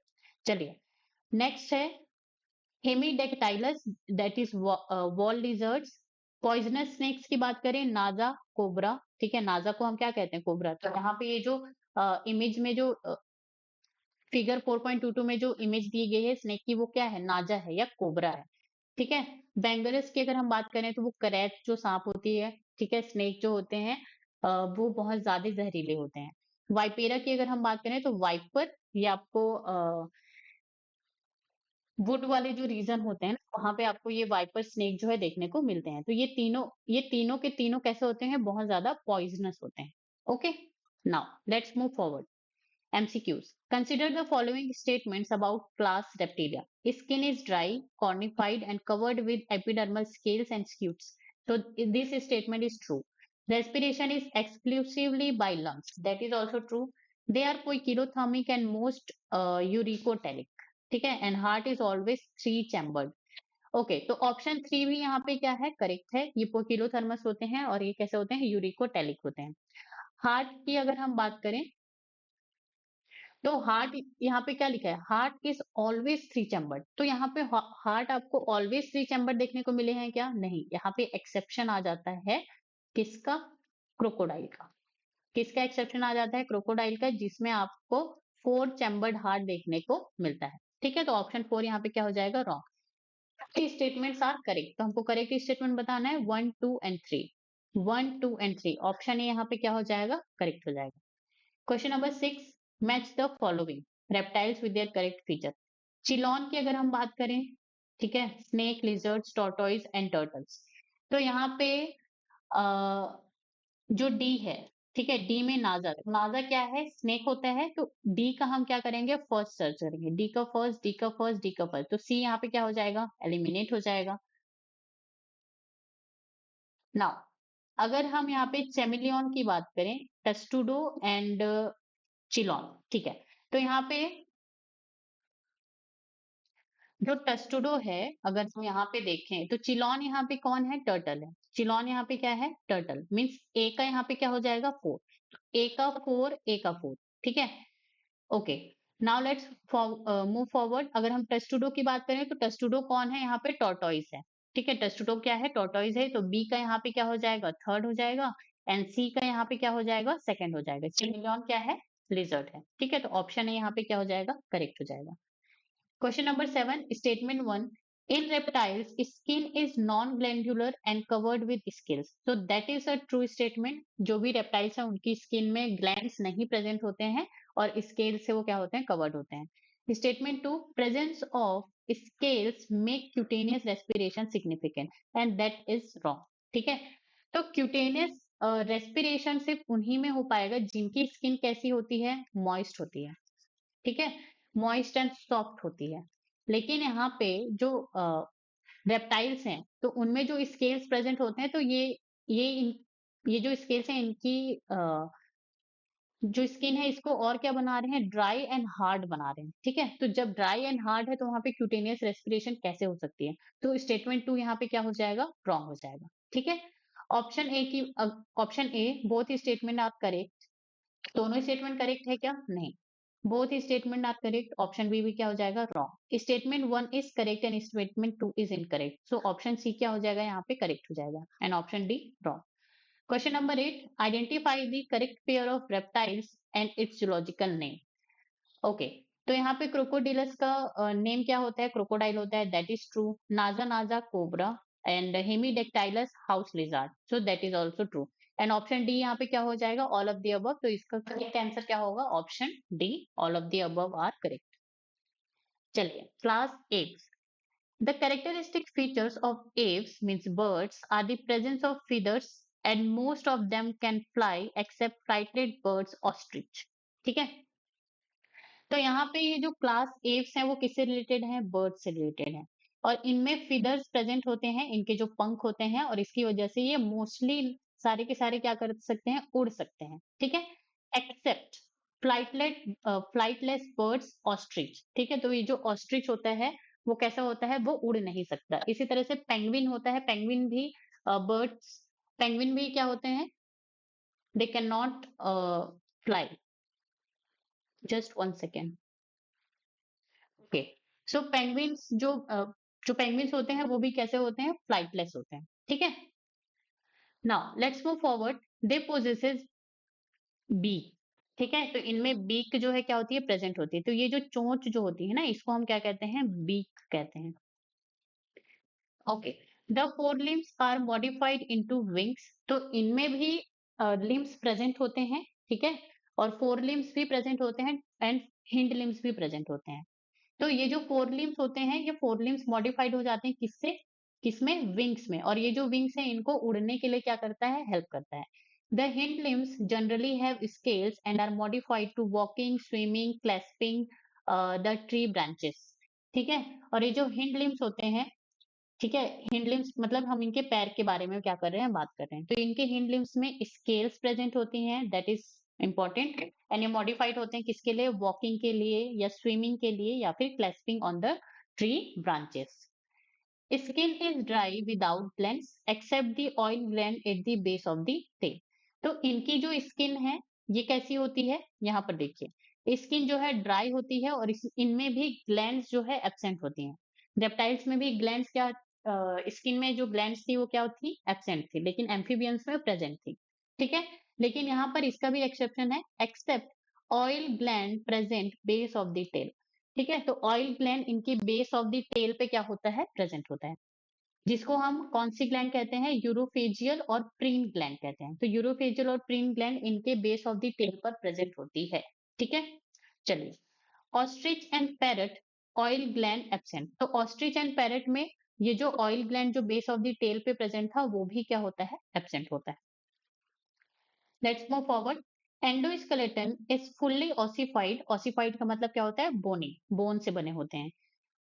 चलिए नेक्स्ट है Hemidactylus, that is wall lizards. Poisonous snacks की बात करें, नाजा कोबरा, ठीक है, नाजा को हम क्या कहते हैं, कोबरा। तो यहाँ पे ये जो इमेज में जो फिगर 4.22 में जो इमेज दी गई है स्नेक की, वो क्या है, नाजा है या कोबरा है, ठीक है। बेंगरस की अगर हम बात करें तो वो करैट जो सांप होती है, ठीक है, स्नेक जो होते हैं वो बहुत ज्यादा जहरीले होते हैं। वाइपेरा की अगर हम बात करें तो वाइपर, ये आपको वुड वाले जो रीजन होते हैं ना, वहां पे आपको ये वाइपर स्नेक जो है देखने को मिलते हैं। तो ये तीनों के तीनों कैसे होते हैं, बहुत ज्यादा पॉइजनस होते हैं। Okay, now let's move forward. MCQs. Consider the following statements about class Reptilia. Skin is dry, cornified, and covered with epidermal scales and scutes. So this statement is true. Respiration is exclusively by lungs. That is also true. They are poikilothermic and most uricotelic. ठीक है, and heart is always three chambered. Okay, तो option 3 भी यहाँ पे क्या है, correct है। ये पोकिलोथर्मस होते हैं और ये कैसे होते हैं, यूरिकोटेलिक होते हैं। हार्ट की अगर हम बात करें तो हार्ट यहाँ पे क्या लिखा है, heart is always three chambered. तो यहाँ पे हार्ट आपको ऑलवेज थ्री चैम्बर्ड देखने को मिले हैं क्या, नहीं। यहाँ पे एक्सेप्शन आ जाता है किसका, क्रोकोडाइल का। किसका एक्सेप्शन आ जाता है, क्रोकोडाइल का, जिसमें आपको 4 चैम्बर्ड हार्ट देखने को मिलता है, ठीक है। तो ऑप्शन 4 यहाँ पे क्या हो जाएगा, रॉन्ग। स्टेटमेंट्स आर करेक्ट, तो हमको करेक्ट स्टेटमेंट बताना है 1, 2 एंड 3। 1, 2 एंड 3, ऑप्शन ए यहाँ पे क्या हो जाएगा, करेक्ट हो जाएगा। Question number 6, match the following reptiles with their correct feature. चिलॉन की अगर हम बात करें, ठीक है, snake, lizards, tortoise and turtles. तो यहाँ पे जो डी है, ठीक है, डी में नाजा, नाजा क्या है, स्नेक होता है। तो डी का हम क्या करेंगे, फर्स्ट सर्च करेंगे, डी का फर्स्ट, डी का फर्स्ट, डी का फर्स्ट। तो सी यहाँ पे क्या हो जाएगा, एलिमिनेट हो जाएगा। नाउ अगर हम यहाँ पे चेमिलियन की बात करें, टेस्टुडो एंड चिलॉन, ठीक है। तो यहाँ पे जो टेस्टुडो है, अगर हम यहाँ पे देखें तो चिलॉन यहाँ पे कौन है, टर्टल है। चिलॉन यहाँ पे क्या है, टर्टल, मीन्स ए का यहाँ पे क्या हो जाएगा, 4। ए का 4, ए का 4, ठीक है। Okay, now let's move forward. अगर हम टेस्टुडो की बात करें तो टेस्टुडो कौन है, यहाँ पे टॉर्टोइस है, ठीक है। टेस्टुडो क्या है, टॉर्टोइस है। तो बी का यहाँ पे क्या हो जाएगा, थर्ड हो जाएगा, एंड सी का यहाँ पे क्या हो जाएगा, सेकंड हो जाएगा। चिमिलियन क्या है, लिजर्ड है, ठीक है। तो ऑप्शन है यहाँ पे क्या हो जाएगा, करेक्ट हो जाएगा। Question number 7, statement 1. In reptiles, skin is non-glandular and covered with scales. So that is a true statement. जो भी reptiles हैं उनकी skin में glands नहीं present होते हैं और scales से वो क्या होते हैं, covered होते हैं. Statement 2, presence of scales make cutaneous respiration significant and that is wrong. ठीक है, तो cutaneous respiration सिर्फ उन्हीं में हो पाएगा जिनकी skin कैसी होती है, moist होती है, ठीक है, मॉइस्ट एंड सॉफ्ट होती है। लेकिन यहाँ पे जो रेप्टाइल्स हैं तो उनमें जो स्केल्स प्रेजेंट होते हैं, तो ये जो स्केल्स हैं इनकी जो स्किन है इसको और क्या बना रहे हैं, ड्राई एंड हार्ड बना रहे हैं, ठीक है। तो जब ड्राई एंड हार्ड है तो वहां पे क्यूटेनियस रेस्पिरेशन कैसे हो सकती है। तो स्टेटमेंट 2 यहाँ पे क्या हो जाएगा, रॉन्ग हो जाएगा, ठीक है। Option A both statement are correct. दोनों स्टेटमेंट करेक्ट है क्या, नहीं। Both statement are correct, option B भी क्या हो जाएगा, wrong. Statement 1 is correct and statement 2 is incorrect. So option C क्या हो जाएगा, यहाँ पे करेक्ट हो जाएगा, and option D wrong. Question number 8, identify the correct pair of reptiles and its zoological name. Okay, तो यहाँ पे क्रोकोडिलस का नेम क्या होता है, क्रोकोडाइल होता है, दैट इज ट्रू। नाजा नाजा cobra and Hemidactylus house lizard, so that is also true. And option D यहाँ पे क्या हो जाएगा, ऑल ऑफ द अबव। तो इसका करेक्ट आंसर क्या होगा, option D, all of the above are correct. चलिए, class Aves. The characteristic features of apes means birds are the presence of feathers and most of them can fly except flighted birds ostrich, ठीक है। तो यहाँ पे ये जो class apps हैं वो किससे रिलेटेड है, बर्ड से रिलेटेड है। और इनमें फीदर्स प्रेजेंट होते हैं, इनके जो पंख होते हैं, और इसकी वजह से ये मोस्टली सारे के सारे क्या कर सकते हैं, उड़ सकते हैं, ठीक है, एक्सेप्ट फ्लाइटलेस बर्ड्स ऑस्ट्रिच, ठीक है। तो ये जो ऑस्ट्रिच होता है वो कैसा होता है, वो उड़ नहीं सकता। इसी तरह से पेंगुइन होता है, पेंगुइन भी बर्ड्स, पेंगुइन भी क्या होते हैं, they can not fly. Just one second. Okay, so penguins जो पेंगुइन्स होते हैं वो भी कैसे होते हैं, फ्लाइटलेस होते हैं, ठीक है। Now let's move forward. They possesses beak, ठीक है। तो इनमें बीक जो है क्या होती है, प्रेजेंट होती है। तो ये जो चोंच जो होती है ना, इसको हम क्या कहते हैं, बीक कहते हैं। Okay, the fore limbs are modified into wings. तो इनमें भी लिम्स प्रेजेंट होते हैं, ठीक है, और फोर लिम्स भी प्रेजेंट होते हैं एंड हिंड लिम्स भी प्रेजेंट होते हैं। तो ये जो फोर लिम्स होते हैं, ये फोर लिम्स मॉडिफाइड हो जाते हैं किससे, किसमें, विंग्स में। और ये जो विंग्स है इनको उड़ने के लिए क्या करता है, हेल्प करता है। The hind limbs generally have scales and are modified to walking, swimming, clasping the tree branches, ठीक है। और ये जो हिंड लिम्स होते हैं, ठीक है, हिंड लिम्स मतलब हम इनके पैर के बारे में क्या कर रहे हैं, बात कर रहे हैं। तो इनके हिंड लिम्स में स्केल्स प्रेजेंट होती हैं, दैट इज इंपॉर्टेंट। एंड ये मॉडिफाइड होते हैं किसके लिए, वॉकिंग के लिए या स्विमिंग के लिए या फिर clasping on the tree branches. Skin is dry without glands except the oil gland at the base of the tail. तो इनकी जो स्किन है ये कैसी होती है, यहाँ पर देखिए, स्किन जो है ड्राई होती है और इनमें भी ग्लैंड्स जो है एब्सेंट होती हैं। रेप्टाइल्स में भी ग्लैंड्स क्या, स्किन में जो ग्लैंड्स थी वो क्या थी, एब्सेंट थी, लेकिन एम्फीबियंस में प्रेजेंट थी, ठीक है। लेकिन यहाँ पर इसका भी एक्सेप्शन है, except oil gland present base of the tail, ठीक है। तो ऑयल ग्लैंड इनकी बेस ऑफ द टेल पे क्या होता है, प्रेजेंट होता है, जिसको हम कौन सी ग्लैंड कहते हैं, यूरोफेजियल और प्रीन ग्लैंड कहते हैं। तो यूरोफेजियल और प्रीन ग्लैंड इनके बेस ऑफ द टेल पर प्रेजेंट होती है, ठीक है। चलिए, ostrich and parrot oil gland absent. तो ऑस्ट्रिच एंड पैरट में ये जो ऑयल ग्लैंड जो बेस ऑफ द टेल पे प्रेजेंट था वो भी क्या होता है, एब्सेंट होता है। Let's move forward. Endoskeleton is fully ossified, ossified का मतलब क्या होता है, बोनी, बोन से बने होते हैं।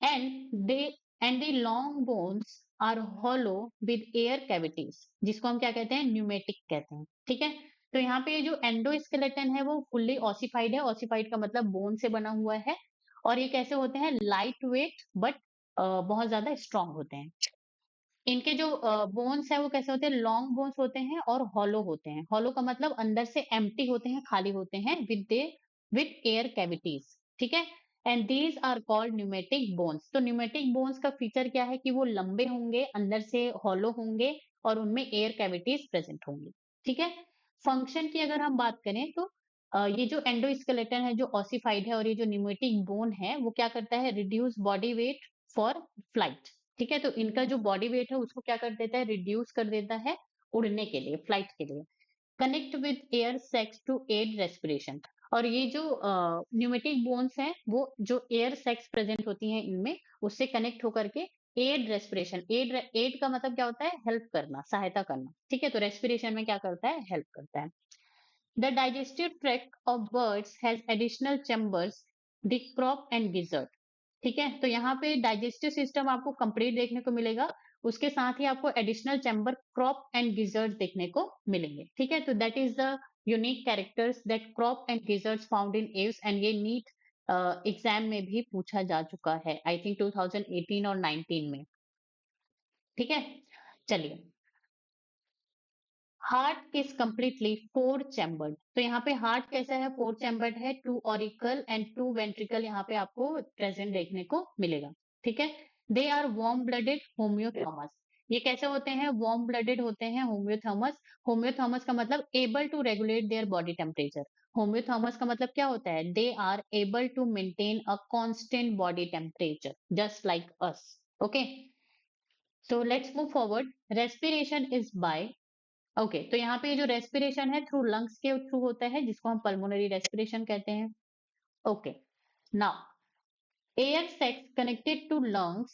And the long bones are hollow with air cavities, जिसको हम क्या कहते हैं, न्यूमेटिक कहते हैं, ठीक है। तो यहाँ पे ये जो एंडोस्केलेटन है वो फुल्ली ऑसिफाइड है, ऑसिफाइड का मतलब बोन से बना हुआ है। और ये कैसे होते हैं, लाइट वेट बट बहुत ज्यादा स्ट्रांग होते हैं। इनके जो बोन्स है वो कैसे होते हैं, लॉन्ग बोन्स होते हैं और हॉलो होते हैं। हॉलो का मतलब अंदर से एम्प्टी होते हैं, खाली होते हैं, विद एयर कैविटीज, ठीक है। And these are called pneumatic bones. तो न्यूमेटिक बोन्स का फीचर क्या है कि वो लंबे होंगे, अंदर से हॉलो होंगे और उनमें एयर कैविटीज प्रेजेंट होंगी, ठीक है। फंक्शन की अगर हम बात करें तो ये जो एंडोस्केलेटन है जो ऑसिफाइड है और ये जो न्यूमेटिक बोन है वो क्या करता है, reduce body weight for flight, ठीक है। तो इनका जो बॉडी वेट है उसको क्या कर देता है, रिड्यूस कर देता है उड़ने के लिए, फ्लाइट के लिए। Connect with air sacs to aid respiration. और ये जो न्यूमेटिक बोन्स हैं वो जो एयर सेक्स प्रेजेंट होती हैं इनमें, उससे कनेक्ट होकर के एड रेस्पिरेशन, एड का मतलब क्या होता है, हेल्प करना, सहायता करना, ठीक है। तो रेस्पिरेशन में क्या करता है, हेल्प करता है। The digestive tract of birds has additional chambers, the crop and gizzard, ठीक है। तो यहाँ पे डाइजेस्टिव सिस्टम आपको कंप्लीट देखने को मिलेगा, उसके साथ ही आपको additional chamber, crop and gizzard देखने को मिलेंगे, ठीक है। तो that is the unique characters that crop and gizzards found in Aves. And ये नीट एग्जाम में भी पूछा जा चुका है, आई थिंक 2018 और 19 में, ठीक है। चलिए, heart is completely four chambered. तो यहाँ पे हार्ट कैसा है, फोर चैम्बर्ड है, two auricle and two ventricle यहाँ पे आपको प्रेजेंट देखने को मिलेगा, ठीक है। They are warm blooded homoiothermous. ये कैसे होते हैं, वार्म ब्लडेड होते हैं, होम्योथर्मस। होम्योथर्मस का मतलब able to regulate their body temperature. Homoiothermous का मतलब क्या होता है, they are able to maintain a constant body temperature just like us, okay. So let's move forward. Respiration is by, okay, तो यहाँ पे जो रेस्पिरेशन है थ्रू लंग्स के थ्रू होता है, जिसको हम पल्मोनरी रेस्पिरेशन कहते हैं, okay. Now air sacs connected to lungs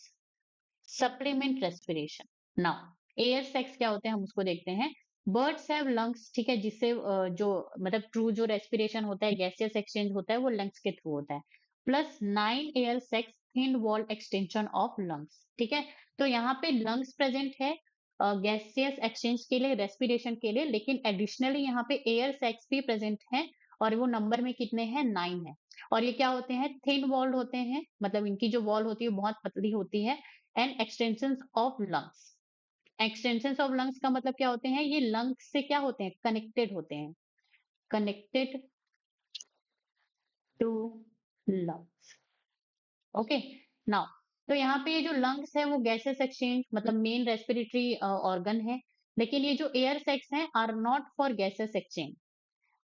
supplement respiration. Now air sacs क्या होते हैं हम उसको देखते हैं। बर्ड्स हैव लंग्स, ठीक है, जिससे जो मतलब ट्रू जो रेस्पिरेशन होता है, गैसियस एक्सचेंज होता है वो लंग्स के थ्रू होता है। Plus 9 air sacs thin wall extension of lungs, ठीक है। तो यहाँ पे लंग्स प्रेजेंट है, गैसियस एक्सचेंज के लिए, रेस्पिरेशन के लिए, लेकिन एडिशनली यहाँ पे एयर सैक्स भी प्रेजेंट हैं और वो नंबर में कितने हैं? 9 है। और ये क्या होते हैं? थिन वॉल्ड होते हैं, मतलब इनकी जो वॉल होती है बहुत पतली होती है। And extension of lungs, extension of lungs का मतलब क्या होते हैं? ये लंग्स से क्या होते हैं? कनेक्टेड होते हैं, connected to lungs. Okay, now तो यहाँ पे ये जो लंग्स है वो गैसेस एक्सचेंज मतलब मेन रेस्पिरेटरी ऑर्गन है, लेकिन ये जो एयर सैक्स हैं are not for gases exchange.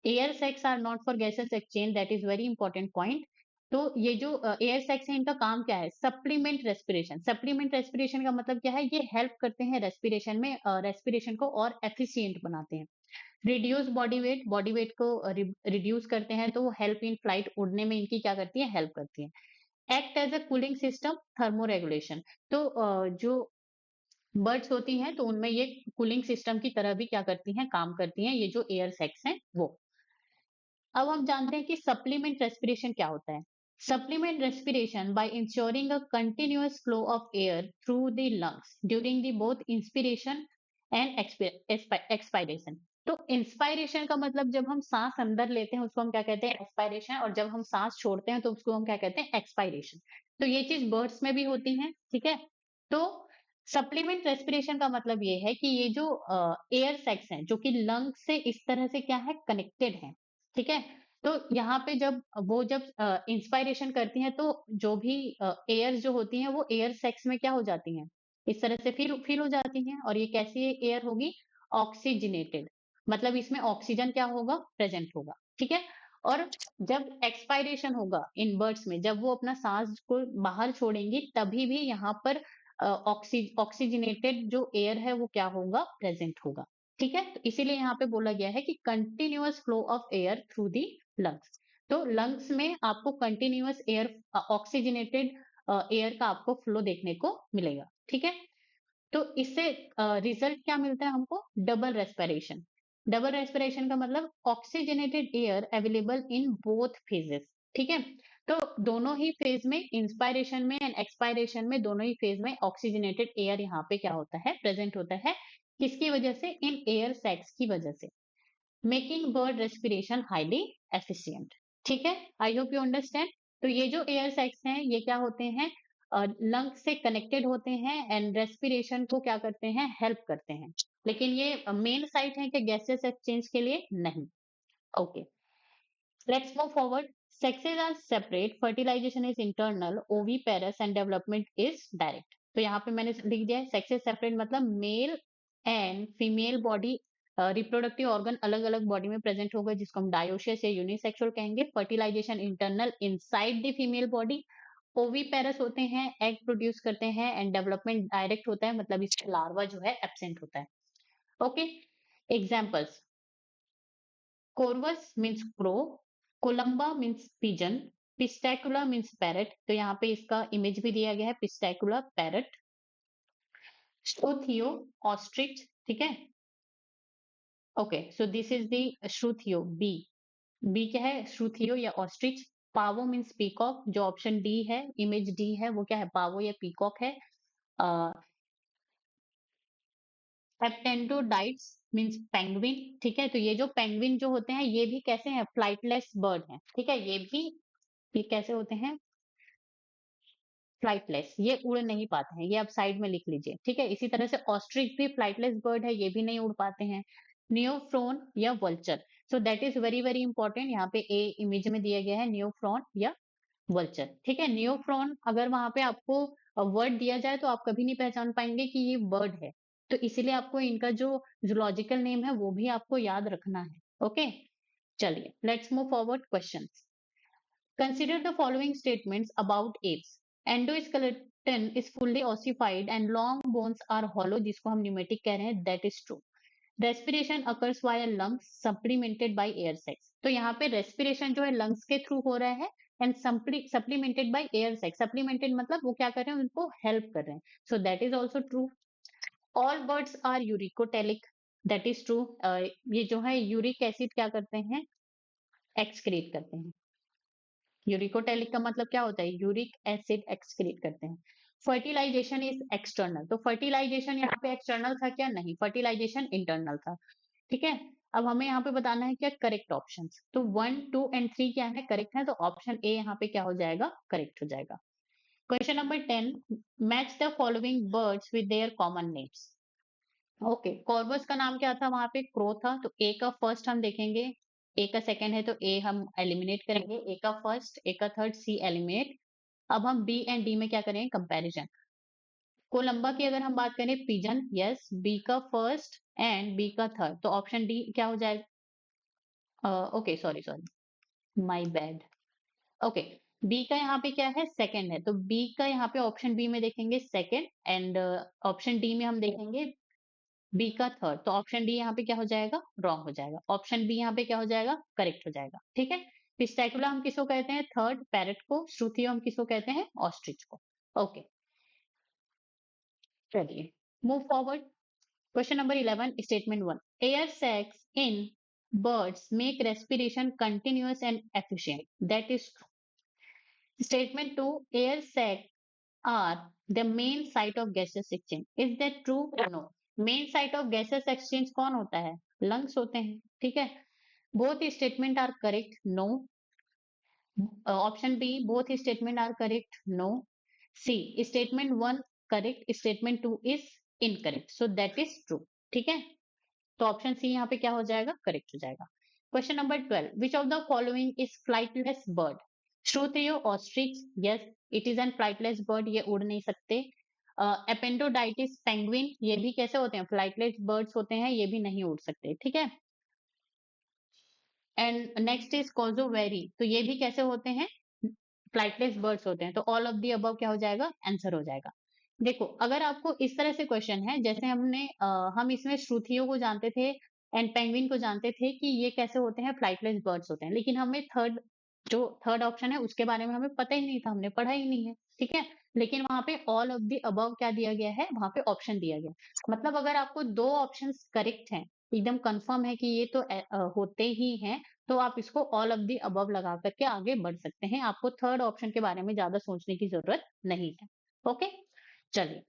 Air sacs are not for gases exchange, that is very important point. तो ये जो एयर सैक्स है इनका काम क्या है? Supplement respiration. सप्लीमेंट रेस्पिरेशन का मतलब क्या है? ये हेल्प करते हैं रेस्पिरेशन में, रेस्पिरेशन को और एफिशिएंट बनाते हैं। Reduce body weight, body weight को रिड्यूस करते हैं, तो वो हेल्प इन फ्लाइट, उड़ने में इनकी क्या करती है? हेल्प करती है। Act as a cooling system, thermo regulation. तो जो बर्ड्स होती हैं तो उनमें ये कूलिंग सिस्टम की तरह भी क्या करती हैं? काम करती हैं, ये जो एयर सैक्स हैं वो। अब हम जानते हैं कि सप्लीमेंट रेस्पिरेशन क्या होता है। Supplement respiration by ensuring a continuous flow of air through the lungs during the both inspiration and expiration. तो इंस्पायरेशन का मतलब जब हम सांस अंदर लेते हैं उसको हम क्या कहते हैं? एक्सपायरेशन। और जब हम सांस छोड़ते हैं तो उसको हम क्या कहते हैं? एक्सपायरेशन। तो ये चीज बर्ड्स में भी होती है, ठीक है। तो सप्लीमेंट रेस्पिरेशन का मतलब ये है कि ये जो एयर सैक्स हैं जो कि लंग से इस तरह से क्या है? कनेक्टेड है, ठीक है। तो यहाँ पे जब इंस्पायरेशन करती हैं तो जो भी एयर जो होती हैं वो एयर सैक्स में क्या हो जाती हैं? इस तरह से फिल हो जाती हैं। और ये कैसी एयर होगी? ऑक्सीजनेटेड, मतलब इसमें ऑक्सीजन क्या होगा? प्रेजेंट होगा, ठीक है। और जब एक्सपायरेशन होगा इन बर्ड्स में, जब वो अपना सांस को बाहर छोड़ेंगी, तभी भी यहाँ पर ऑक्सीजनेटेड जो एयर है वो क्या होगा? प्रेजेंट होगा, ठीक है। तो इसीलिए यहाँ पे बोला गया है कि continuous flow of air through the lungs. तो लंग्स में आपको कंटिन्यूअस एयर, ऑक्सीजनेटेड एयर का आपको फ्लो देखने को मिलेगा, ठीक है। तो इससे रिजल्ट क्या मिलता है हमको? Double respiration. डबल रेस्पिरेशन का मतलब oxygenated air available in both phases, ठीक है। तो दोनों ही फेज में, इंस्पायरेशन में एंड एक्सपायरेशन में, दोनों ही फेज में ऑक्सीजनेटेड एयर यहाँ पे क्या होता है? प्रेजेंट होता है। किसकी वजह से? इन एयर सैक्स की वजह से, making bird respiration highly efficient, ठीक है। I hope you understand. तो ये जो एयर सैक्स हैं ये क्या होते हैं? लंग से कनेक्टेड होते हैं एंड रेस्पिरेशन को क्या करते हैं? हेल्प करते हैं। लेकिन ये मेन साइट है कि गैसेस एक्सचेंज के लिए नहीं। Okay, let's move forward. Sexes are separate, fertilization is internal, oviparous and development is direct. तो यहाँ पे मैंने लिख दिया है sexes separate मतलब mail and female body, reproductive organ अलग अलग बॉडी में प्रेजेंट होगा जिसको हम डायोशियस या यूनिसेक्सुअल कहेंगे। Fertilization internal inside the female body, oviparous होते हैं, एग प्रोड्यूस करते हैं एंड डेवलपमेंट डायरेक्ट होता है, मतलब इसका लार्वा जो है एब्सेंट होता है। Okay, examples, Corvus means crow, Columba means pigeon, Pistacula means parrot। तो यहाँ पे इसका इमेज भी दिया गया है, Pistacula parrot। Struthio ostrich, ठीक है। Okay, so this is the Struthio, B. B क्या है? Struthio या ostrich। Pavo means peacock, जो ऑप्शन डी है, इमेज डी है, वो क्या है? पावो या पीकॉक है। एप्टेंडोडाइट्स मीन्स पेंगुइन, ठीक है। तो ये जो पेंगुइन जो होते हैं ये भी कैसे हैं? फ्लाइटलेस बर्ड हैं, ठीक है। ये कैसे होते हैं? फ्लाइटलेस, ये उड़ नहीं पाते हैं, ये आप साइड में लिख लीजिए, ठीक है। इसी तरह से ऑस्ट्रिच भी फ्लाइटलेस बर्ड है, ये भी नहीं उड़ पाते हैं। नियोफ्रोन या vulture, so that is very very important. यहाँ पे ए इमेज में दिया गया है नियोफ्रॉन या वल्चर, ठीक है। नियोफ्रॉन अगर वहां पे आपको वर्ड दिया जाए तो आप कभी नहीं पहचान पाएंगे कि ये बर्ड है। तो इसीलिए आपको इनका जो जूलॉजिकल नेम है वो भी आपको याद रखना है। ओके, चलिए let's move forward questions. Consider the following statements about apes. Endoskeleton is fully ossified and long bones are hollow, जिसको हम pneumatic कह रहे हैं, that is true. Respiration occurs via lungs supplemented by air sacs. तो यहाँ पे respiration जो है lungs के थ्रू हो रहा है and supplemented by air sacs. Supplemented मतलब वो क्या कर रहे हैं? उनको help कर रहे हैं. So that is also true. All birds are uricotelic. That is true. ये जो है यूरिक एसिड क्या करते हैं? एक्सक्रीट करते हैं। यूरिकोटेलिक का मतलब क्या होता है? यूरिक एसिड एक्सक्रीट करते हैं। फर्टिलाइजेशन इज एक्सटर्नल, तो फर्टिलाइजेशन यहाँ पे एक्सटर्नल था क्या? नहीं, फर्टिलाइजेशन इंटरनल था। ठीक है, अब हमें यहाँ पे बताना है क्या करेक्ट ऑप्शन। तो 1, 2 एंड 3 क्या है? करेक्ट है, तो ऑप्शन ए यहाँ पे क्या हो जाएगा? करेक्ट हो जाएगा। Question number 10, match the following birds with their common names. Okay, corvus का नाम क्या था? वहां पे क्रो था, तो ए का फर्स्ट हम देखेंगे, ए का सेकंड है तो ए हम एलिमिनेट करेंगे, ए का फर्स्ट, ए का थर्ड, सी एलिमिनेट। अब हम बी एंड डी में क्या करेंगे? कंपैरिजन। कोलंबा की अगर हम बात करें, पिजन, यस, बी का फर्स्ट एंड बी का थर्ड, तो ऑप्शन डी क्या हो जाएगा? Okay, sorry sorry, my bad. Okay, B का यहाँ पे क्या है? सेकंड है, तो बी का यहाँ पे ऑप्शन बी में देखेंगे सेकंड, एंड ऑप्शन डी में हम देखेंगे बी का थर्ड, तो ऑप्शन डी यहाँ पे क्या हो जाएगा? रॉन्ग हो जाएगा। ऑप्शन बी यहाँ पे क्या हो जाएगा? करेक्ट हो जाएगा। ठीक है, पिस्टैकुला हम किसको कहते हैं? थर्ड, पैरट को। श्रुतियो हम किसको कहते हैं? ऑस्ट्रिच को। ओके, चलिए move forward. Question number 11, statement 1, air sacs in birds make respiration continuous and efficient. That is true. Statement 2, air sacs are the main site of gaseous exchange. Is that true or no? Main site of gaseous exchange कौन होता है? Lungs होते हैं। ठीक है, both statement are correct. No. Option B, both statement are correct. No. C, statement 1 correct, statement 2 is incorrect. So that is true. ठीक है, तो ऑप्शन सी यहाँ पे क्या हो जाएगा? करेक्ट हो जाएगा। Question number 12, which of the following is flightless bird? Struthio ostrich, yes, it is an flightless bird, ये उड़ नहीं सकते। एपेंडोडाइटिस पेंगुइन, ये भी कैसे होते हैं? फ्लाइटलेस बर्ड्स होते हैं, ये भी नहीं उड़ सकते। ठीक है, एंड नेक्स्ट इज कोजोवेरी, तो ये भी कैसे होते हैं? फ्लाइटलेस बर्ड्स होते हैं। तो ऑल ऑफ दी अबव क्या हो जाएगा? आंसर हो जाएगा। देखो, अगर आपको इस तरह से क्वेश्चन है, जैसे हम इसमें श्रुतियों को जानते थे एंड पेंगुइन को जानते थे कि ये कैसे होते हैं? फ्लाइटलेस बर्ड्स होते हैं, लेकिन हमें थर्ड ऑप्शन है उसके बारे में हमें पता ही नहीं था, हमने पढ़ा ही नहीं है। ठीक है, लेकिन वहां पे ऑल ऑफ दी अबव क्या दिया गया है? वहां पे ऑप्शन दिया गया। मतलब अगर आपको दो ऑप्शंस करेक्ट हैं, एकदम कंफर्म है कि ये तो होते ही हैं, तो आप इसको ऑल ऑफ दी अबव लगा करके आगे बढ़ सकते हैं। आपको थर्ड ऑप्शन के बारे में ज्यादा सोचने की जरूरत नहीं है। ओके, चलिए,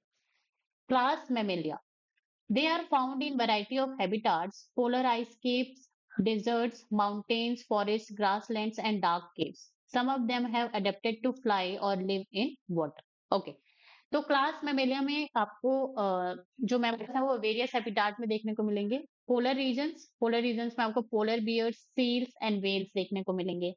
class Mammalia, they are found in variety of habitats, polar ice caps, deserts, mountains, forests, grasslands and dark caves. Some of them have adapted to fly or live in water. Okay, तो class Mammalia में आपको जो mammals है वो various habitat में देखने को मिलेंगे। पोलर रीजन्स में आपको polar bears, seals and whales देखने को मिलेंगे।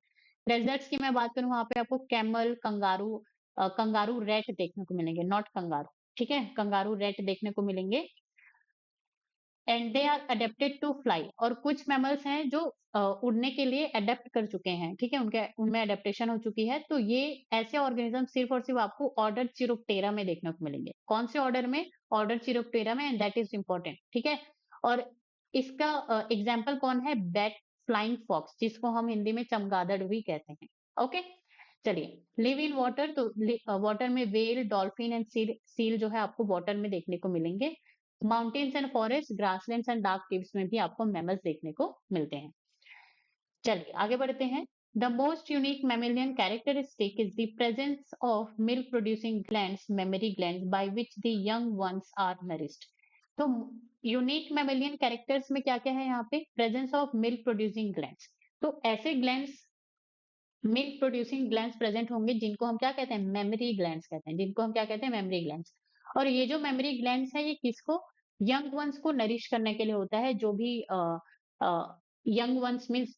डेजर्ट्स की मैं बात करूं, वहां पे आपको कैमल, कंगारू रेट देखने को मिलेंगे, नॉट कंगारू। ठीक है, कंगारू रेट देखने को मिलेंगे। And they are adapted to fly, और कुछ मैमल्स हैं जो उड़ने के लिए अडेप्ट कर चुके हैं। ठीक है, उनके उनमें अडेप्टेशन हो चुकी है। तो ये ऐसे ऑर्गेनिज्म सिर्फ और सिर्फ आपको ऑर्डर चिरोप्टेरा में देखने को मिलेंगे। कौन से ऑर्डर में? ऑर्डर चिरोप्टेरा में, एंड दैट इज इंपॉर्टेंट। ठीक है, और इसका एग्जाम्पल कौन है? बैट, फ्लाइंग फॉक्स, जिसको हम हिंदी में चमगादड़ भी कहते हैं। ओके, चलिए, लिव इन वाटर, तो वाटर में वेल, डॉल्फिन एंड सील जो है आपको वाटर में देखने को मिलेंगे। Mountains and forest, grasslands and dark caves में भी आपको मैमल्स देखने को मिलते हैं। चलिए आगे बढ़ते हैं। The most unique mammalian characteristic is the presence of milk producing glands, mammary glands, by which the young ones are nourished. तो यूनिक मैमेलियन कैरेक्टर्स में क्या क्या है यहाँ पे? Presence of milk producing glands, तो ऐसे glands, milk producing glands present होंगे जिनको हम क्या कहते हैं? मेमरी ग्लैंड्स कहते हैं, जिनको हम क्या कहते हैं? Mammary glands. और ये जो मेमरी ग्लैंड्स है, ये किसको? यंग वंस को नरिश करने के लिए होता है। जो भी यंग वंस मीन्स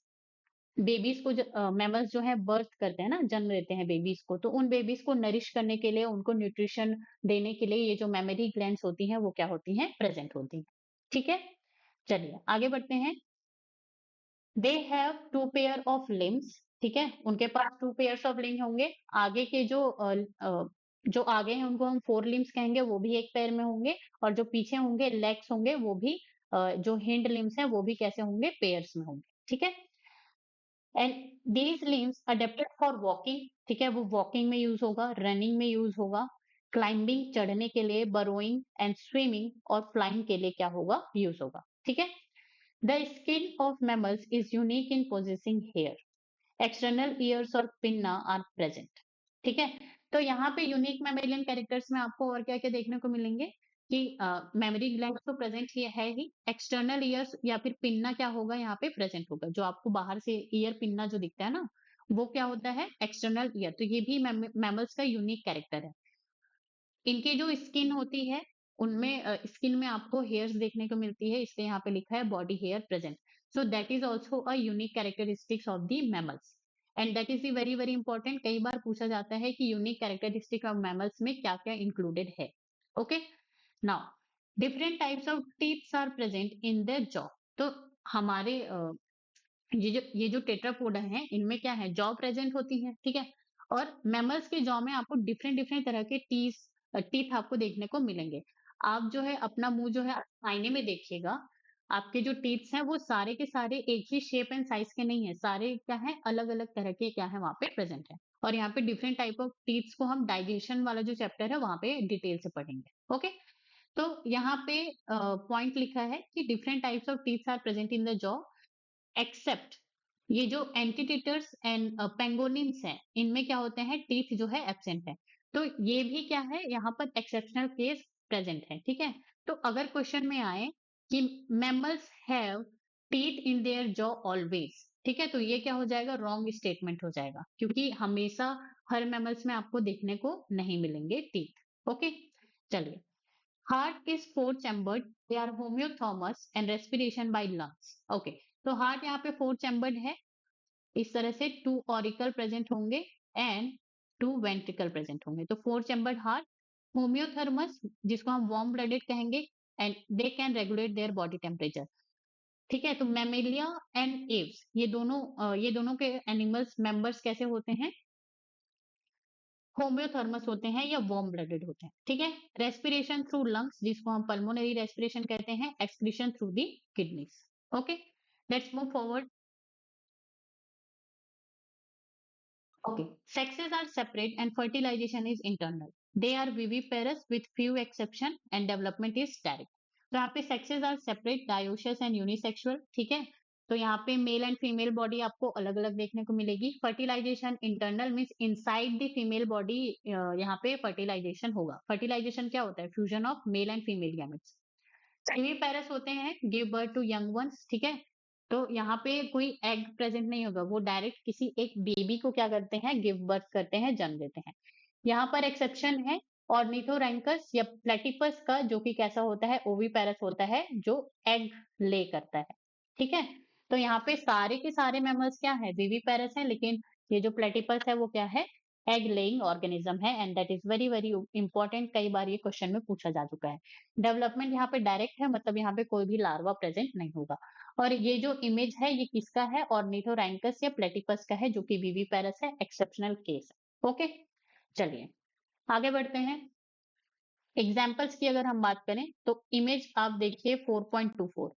बेबीज को, मैमल्स जो है बर्थ करते हैं ना, जन्म देते हैं बेबीज को, तो उन बेबीज को नरिश करने के लिए, उनको न्यूट्रिशन देने के लिए ये जो मेमरी ग्लैंड्स होती हैं वो क्या होती हैं? प्रेजेंट होती हैं। ठीक है, चलिए आगे बढ़ते हैं। They have two pair of limbs, ठीक है, उनके पास टू पेयर्स ऑफ लिम्स होंगे। आगे के जो आगे हैं उनको हम फोर लिम्स कहेंगे, वो भी एक पैर में होंगे, और जो पीछे होंगे, लेग्स होंगे, वो भी जो हिंड लिम्स हैं वो भी कैसे होंगे? पेयर्स में होंगे। ठीक है, and these limbs adapted for walking, ठीक है, वो वॉकिंग में यूज होगा, रनिंग में यूज होगा, क्लाइंबिंग चढ़ने के लिए, बरोइंग एंड स्विमिंग और फ्लाइंग के लिए क्या होगा? यूज होगा। ठीक है, the skin of mammals is unique in possessing hair. External ears or pinna are present. ठीक है? तो यहाँ पे यूनिक मैमेलियन कैरेक्टर्स में आपको और क्या-क्या देखने को मिलेंगे कि मेमोरी ग्लैंड तो प्रेजेंट ही है ही, एक्सटर्नल ईयर्स या फिर पिन्ना क्या होगा यहाँ पे प्रेजेंट होगा। जो आपको बाहर से ईयर पिन्ना जो दिखता है ना, वो क्या होता है एक्सटर्नल ईयर। तो ये भी मैमल्स का यूनिक कैरेक्टर है। इनकी जो स्किन होती है, उनमें स्किन में आपको हेयर्स देखने को मिलती है, इसलिए यहाँ पे लिखा है body hair present. So that is also a unique characteristics of the mammals and that is very very important. कई बार पूछा जाता है कि यूनिक कैरेक्टरिस्टिक ऑफ मैमल्स में क्या क्या इंक्लूडेड है। Okay, now different types of teeths are present in the jaw. तो हमारे ये जो टेट्रापोडा है, इनमें क्या है जॉ प्रेजेंट होती है, ठीक है। और मैमल्स के जॉ में आपको डिफरेंट डिफरेंट तरह के टीथ आपको देखने को मिलेंगे। आप जो है अपना मुंह जो है आईने में देखिएगा, आपके जो टीथ्स हैं वो सारे के सारे एक ही शेप एंड साइज के नहीं है, सारे क्या है अलग अलग तरह के क्या है वहां पे प्रेजेंट है। और यहाँ पे डिफरेंट टाइप ऑफ टीथ्स को हम डाइजेशन वाला जो चैप्टर है वहां पे डिटेल से पढ़ेंगे। ओके, तो यहाँ पे पॉइंट लिखा है कि different types of teeths are present in the jaw except ये जो एंटीटिटर्स एंड पेंगोनिन्स हैं, इनमें क्या होते हैं टीथ जो है एब्सेंट है। तो ये भी क्या है यहाँ पर एक्सेप्शनल केस प्रेजेंट है, ठीक है। तो अगर क्वेश्चन में आए कि mammals have teeth in their jaw always, ठीक है, तो ये क्या हो जाएगा रॉन्ग स्टेटमेंट हो जाएगा, क्योंकि हमेशा हर मैमल्स में आपको देखने को नहीं मिलेंगे टीथ। ओके, चलिए। Heart is four chambered. They are homeothermous and respiration by lungs. Okay. तो हार्ट यहाँ पे फोर चैम्बर्ड है, इस तरह से टू ऑरिकल प्रेजेंट होंगे एंड टू वेंट्रिकल प्रेजेंट होंगे। तो फोर चैम्बर्ड हार्ट, होम्योथर्मस जिसको हम वार्म ब्लडेड कहेंगे and they can regulate their body temperature, ठीक है। तो मैमेलिया एंड एव्स ये दोनों के एनिमल्स मेंबर्स कैसे होते हैं होम्योथर्मस होते हैं या वार्म ब्लडेड होते हैं, ठीक है। रेस्पिरेशन थ्रू लंग्स जिसको हम पल्मोनरी रेस्पिरेशन कहते हैं, excretion through the kidneys. Okay, let's move forward. Okay, sexes are separate and fertilization is internal. They are viviparous with few exception and development is direct. तो यहाँ पे sexes are separate, dioecious and unisexual, ठीक है। तो यहाँ पे mail and female body आपको अलग अलग देखने को मिलेगी। Fertilization internal means inside the female body यहाँ पे फर्टिलाइजेशन होगा। फर्टिलाइजेशन क्या होता है fusion of male and female gametes. पेरस होते हैं give birth to young ones, ठीक है। तो यहाँ पे कोई एग प्रेजेंट नहीं होगा, वो डायरेक्ट किसी एक बेबी को क्या करते हैं गिव बर्थ करते हैं, जन्म देते हैं। यहाँ पर एक्सेप्शन है ऑर्निथोरैंकस या प्लेटिपस का, जो कि कैसा होता है ओवीपेरस होता है, जो एग ले करता है, ठीक है। तो यहाँ पे सारे के सारे मेमल्स क्या है विविपेरस हैं, लेकिन ये जो प्लेटिपस है वो क्या है एग लेइंग ऑर्गेनिज्म है and that is very very important. कई बार ये क्वेश्चन में पूछा जा चुका है। डेवलपमेंट यहाँ पे डायरेक्ट है, मतलब यहाँ पे कोई भी लार्वा प्रेजेंट नहीं होगा। और ये जो इमेज है ये किसका है ऑर्निथोरैंकस या प्लेटिपस का है, जो कि विविपेरस है, एक्सेप्शनल केस है। ओके, चलिए आगे बढ़ते हैं। एग्जाम्पल्स की अगर हम बात करें तो इमेज आप देखिए 4.24,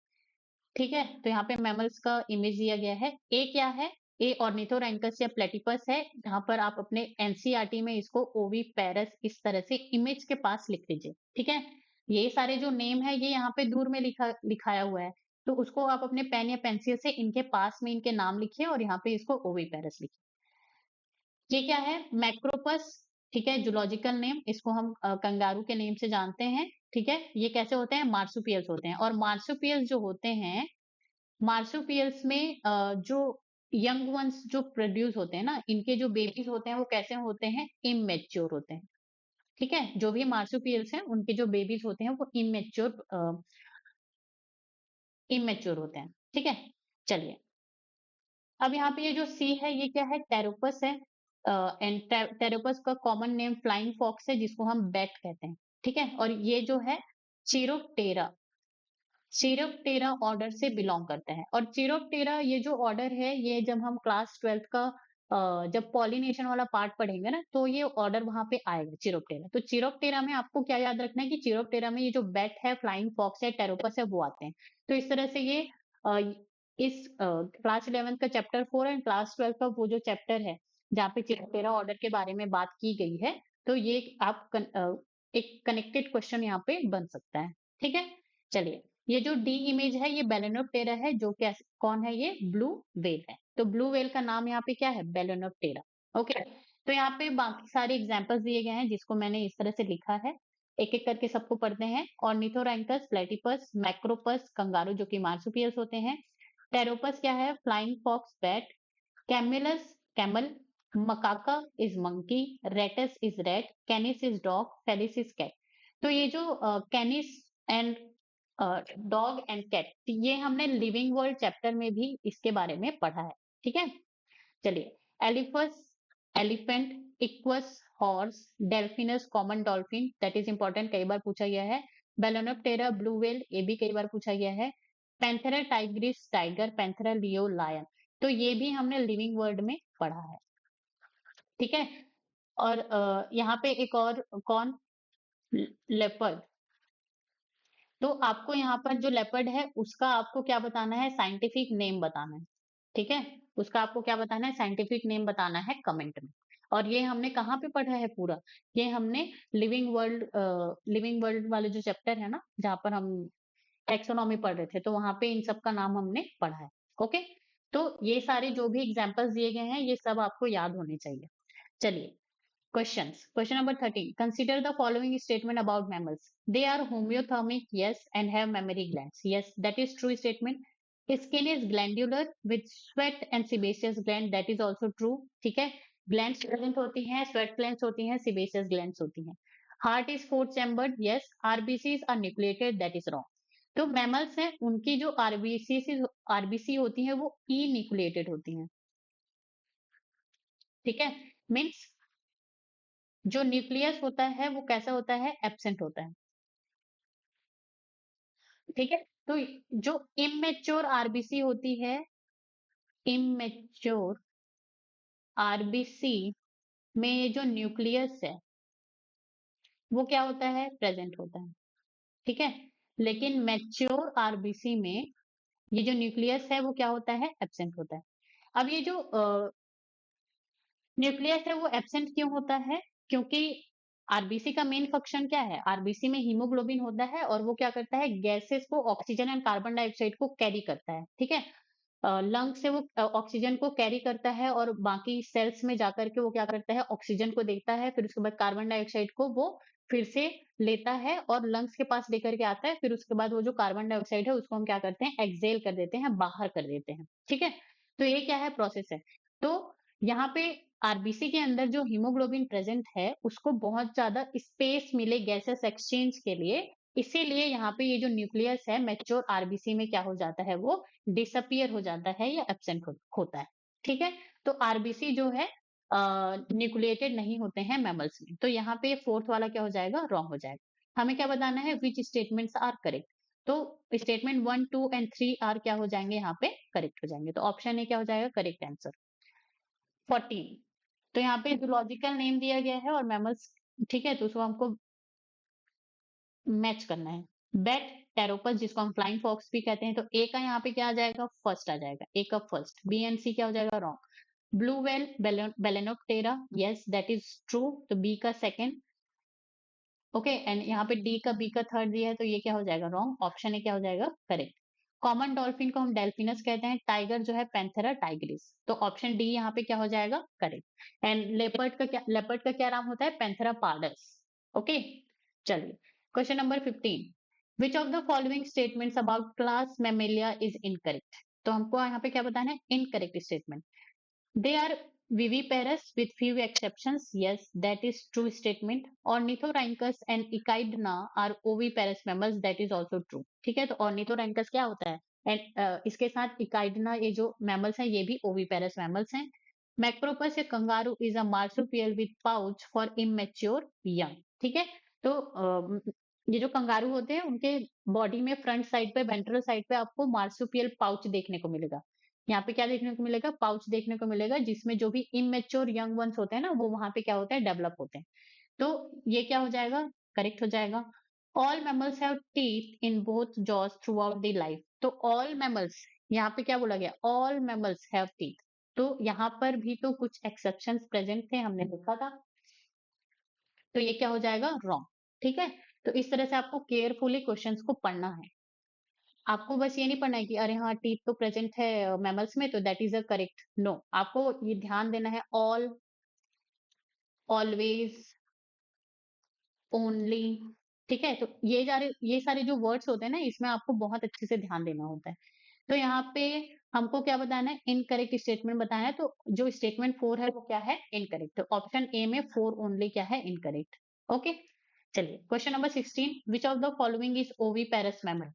ठीक है। तो यहाँ पे मैमल्स का इमेज दिया गया है। ए क्या है, ए ऑर्निथोरैंकस या प्लेटिपस है। यहाँ पर आप अपने एनसीईआरटी में इसको ओवीपेरस इस तरह से इमेज के पास लिख लीजिए, ठीक है। ये सारे जो नेम है ये यहाँ पे दूर में लिखाया हुआ है, तो उसको आप अपने पेन या पेंसिल से इनके पास में इनके नाम लिखिए और यहाँ पे इसको ओवीपेरस लिखिए। ये क्या है मैक्रोपस, ठीक है, जूलॉजिकल नेम, इसको हम कंगारू के नेम से जानते हैं, ठीक है। ये कैसे होते हैं मार्सुपियल्स होते हैं, और मार्सुपियल्स जो होते हैं मार्सुपियल्स में जो यंग वंस जो प्रोड्यूस होते हैं ना, इनके जो बेबीज होते हैं वो कैसे होते हैं इमेच्योर होते हैं, ठीक है। जो भी मार्सुपियल्स हैं उनके जो बेबीज होते हैं वो इमेच्योर होते हैं, ठीक है। चलिए अब यहाँ पे ये जो सी है ये क्या है टेरोपस है एंड टेरोपस का कॉमन नेम फ्लाइंग फॉक्स है जिसको हम बैट कहते हैं, ठीक है। और ये जो है चिरोप्टेरा चिरोप्टेरा ऑर्डर से बिलोंग करता है। और चिरोप्टेरा ये जो ऑर्डर है ये जब हम क्लास 12th का जब पॉलिनेशन वाला पार्ट पढ़ेंगे ना तो ये ऑर्डर वहां पे आएगा चिरोप्टेरा। तो चिरोप्टेरा में आपको क्या याद रखना है कि चिरोप्टेरा में ये जो बैट है फ्लाइंग फॉक्स है टेरोपस है वो आते हैं। तो इस तरह से ये अ, इस क्लास 11th का चैप्टर 4 एंड क्लास 12 का वो जो चैप्टर है जहाँ पे चिरोप्टेरा ऑर्डर के बारे में बात की गई है, तो ये एक कनेक्टेड क्वेश्चन यहाँ पे बन सकता है, ठीक है। चलिए ये जो डी इमेज है ये बेलेनोप्टेरा है, जो क्या कौन है ये ब्लू वेल है। तो ब्लू वेल का नाम यहाँ पे क्या है बेलेनोप्टेरा। ओके, तो यहाँ पे बाकी सारे एग्जाम्पल्स दिए गए हैं जिसको मैंने इस तरह से लिखा है, एक एक करके सबको पढ़ते हैं। ऑर्निथोरैंकस, प्लेटिपस, मैक्रोपस, कंगारू जो कि मार्सुपियल्स होते हैं। टेरोपस क्या है? Flying fox, bat. Camelus, camel. Macaca is monkey. Rattus is rat. Canis is dog. Felis is cat. तो ये जो Canis and dog and cat, ये हमने लिविंग वर्ल्ड चैप्टर में भी इसके बारे में पढ़ा है। ठीक है, चलिए। Elephas, elephant. Equus, horse. Delphinus, common dolphin, that is important, कई बार पूछा गया है। बेलोनोप्टेरा, ब्लू व्हेल, ये भी कई बार पूछा गया है। Panthera tigris, tiger. Panthera leo, lion. तो ये भी हमने लिविंग वर्ल्ड में पढ़ा है। ठीक है, और यहाँ पे एक और कौन? लेपर्ड। तो आपको यहाँ पर जो लेपर्ड है उसका आपको क्या बताना है? साइंटिफिक नेम बताना है। ठीक है, उसका आपको क्या बताना है? साइंटिफिक नेम बताना है कमेंट में। और ये हमने कहाँ पे पढ़ा है पूरा? ये हमने लिविंग वर्ल्ड वाले जो चैप्टर है ना, जहाँ पर हम टैक्सोनॉमी पढ़ रहे थे, तो वहां पे इन सब का नाम हमने पढ़ा है। ओके, तो ये सारे जो भी एग्जाम्पल्स दिए गए हैं ये सब आपको याद होने चाहिए। चलिए, questions. Question number 13. Consider the following statement about mammals. They are homeothermic, yes, and have mammary glands. Yes, that is true statement. Skin is glandular with sweat and sebaceous gland. That is also true. ठीक है, glands present होती हैं, sweat glands होती हैं, sebaceous glands होती हैं. Heart is four chambered. Yes, RBCs are nucleated. That is wrong. तो mammals हैं, उनकी जो आरबीसी होती है वो ई न्यूक्लिएटेड होती हैं। ठीक है, मीन्स जो न्यूक्लियस होता है वो कैसा होता है? एब्सेंट होता है। ठीक है, तो जो इमेच्योर आरबीसी होती है, इमेच्योर आरबीसी में जो न्यूक्लियस है वो क्या होता है? प्रेजेंट होता है। ठीक है, लेकिन मैच्योर आरबीसी में ये जो न्यूक्लियस है वो क्या होता है? एब्सेंट होता है। अब ये जो न्यूक्लियस है वो एब्सेंट क्यों होता है? क्योंकि आरबीसी का मेन फंक्शन क्या है? आरबीसी में हीमोग्लोबिन होता है और वो क्या करता है? गैसेस को, ऑक्सीजन एंड कार्बन डाइऑक्साइड को कैरी करता है। ठीक है, लंग से वो ऑक्सीजन को कैरी करता है और बाकी सेल्स में जाकर के वो क्या करता है? ऑक्सीजन को देता है, फिर उसके बाद कार्बन डाइऑक्साइड को वो फिर से लेता है और लंग्स के पास लेकर के आता है। फिर उसके बाद वो जो कार्बन डाइऑक्साइड है उसको हम क्या करते हैं? एक्सेल कर देते हैं, बाहर कर देते हैं। ठीक है, तो ये क्या है? प्रोसेस है। तो यहाँ पे आरबीसी के अंदर जो हीमोग्लोबिन प्रेजेंट है उसको बहुत ज्यादा स्पेस मिले गैसेस एक्सचेंज के लिए, इसीलिए यहाँ पे ये जो न्यूक्लियस है मैच्योर आरबीसी में क्या हो जाता है? वो डिसअपियर हो जाता है या एब्सेंट होता है। ठीक है, तो आरबीसी जो है न्यूक्लिएटेड नहीं होते हैं मैमल्स में। तो यहाँ पे फोर्थ वाला क्या हो जाएगा? रॉन्ग हो जाएगा। हमें क्या बताना है? विच स्टेटमेंट्स आर करेक्ट। तो स्टेटमेंट 1, 2 एंड 3 आर क्या हो जाएंगे? यहाँ पे करेक्ट हो जाएंगे। तो ऑप्शन ए क्या हो जाएगा? Correct answer. 14, तो यहाँ पे जूलॉजिकल नेम दिया गया है और मैमल्स, ठीक है, तो उसको हमको मैच करना है। बैट, टेरोपस जिसको हम फ्लाइंग फॉक्स भी कहते हैं, तो ए का यहाँ पे क्या आ जाएगा? फर्स्ट आ जाएगा, ए का फर्स्ट। बी एंड सी क्या हो जाएगा? Wrong. Blue whale, बेलेनोप्टेरा, yes that is true, तो बी का सेकंड। ओके, एंड यहाँ पे डी का, बी का थर्ड दिया है, तो ये क्या हो जाएगा? रॉन्ग। ऑप्शन ए क्या हो जाएगा? करेक्ट। कॉमन डॉल्फिन को हम डेल्फिनस कहते हैं, टाइगर जो है पैंथेरा टाइग्रिस, तो ऑप्शन डी यहाँ पे क्या हो जाएगा? करेक्ट। एंड लेपर्ड का क्या नाम होता है? Panthera pardus. ओके, चलिए। Question number 15, which of the following statements about class Mammalia is incorrect. तो हमको यहाँ पे क्या बताना है? Incorrect statement. They are viviparous with few exceptions. Yes, that is true statement. Ornithorhynchus and Echidna are oviparous mammals. That is also true. ठीक है, तो Ornithorhynchus क्या होता है? एंड इसके साथ Echidna, ये जो mammals हैं ये भी oviparous mammals हैं. Macropus या kangaroo is a marsupial with pouch for immature young. ठीक है, तो ये जो कंगारू होते हैं उनके बॉडी में फ्रंट साइड पे, वेंट्रल साइड पे आपको मार्सुपियल पाउच देखने को मिलेगा। यहाँ पे क्या देखने को मिलेगा? पाउच देखने को मिलेगा, जिसमें जो भी इमेच्योर यंग वंस होते हैं ना वो वहां पे क्या होता है? डेवलप होते हैं। तो ये क्या हो जाएगा? करेक्ट हो जाएगा। All mammals have teeth in both jaws through out the life. तो ऑल मैमल्स, यहाँ पे क्या बोला गया? All mammals have teeth. तो यहाँ पर भी तो कुछ एक्सेप्शंस प्रेजेंट थे, हमने लिखा था, तो ये क्या हो जाएगा? रॉन्ग। ठीक है, तो इस तरह से आपको केयरफुली क्वेश्चंस को पढ़ना है। आपको बस ये नहीं पढ़ना है कि अरे हाँ टीथ तो प्रेजेंट है मैमल्स में तो that is a correct. No, आपको ये ध्यान देना है ऑल ऑलवेज, ओनली, ठीक है। तो ये सारे जो वर्ड्स होते हैं ना, इसमें आपको बहुत अच्छे से ध्यान देना होता है। तो यहाँ पे हमको क्या बताना है, इनकरेक्ट स्टेटमेंट बताना है। तो जो स्टेटमेंट 4 है वो क्या है, इनकरेक्ट। तो ऑप्शन ए में 4 ओनली क्या है, इनकरेक्ट। ओके, चलिए question number 16, which of the following is oviparous mammal.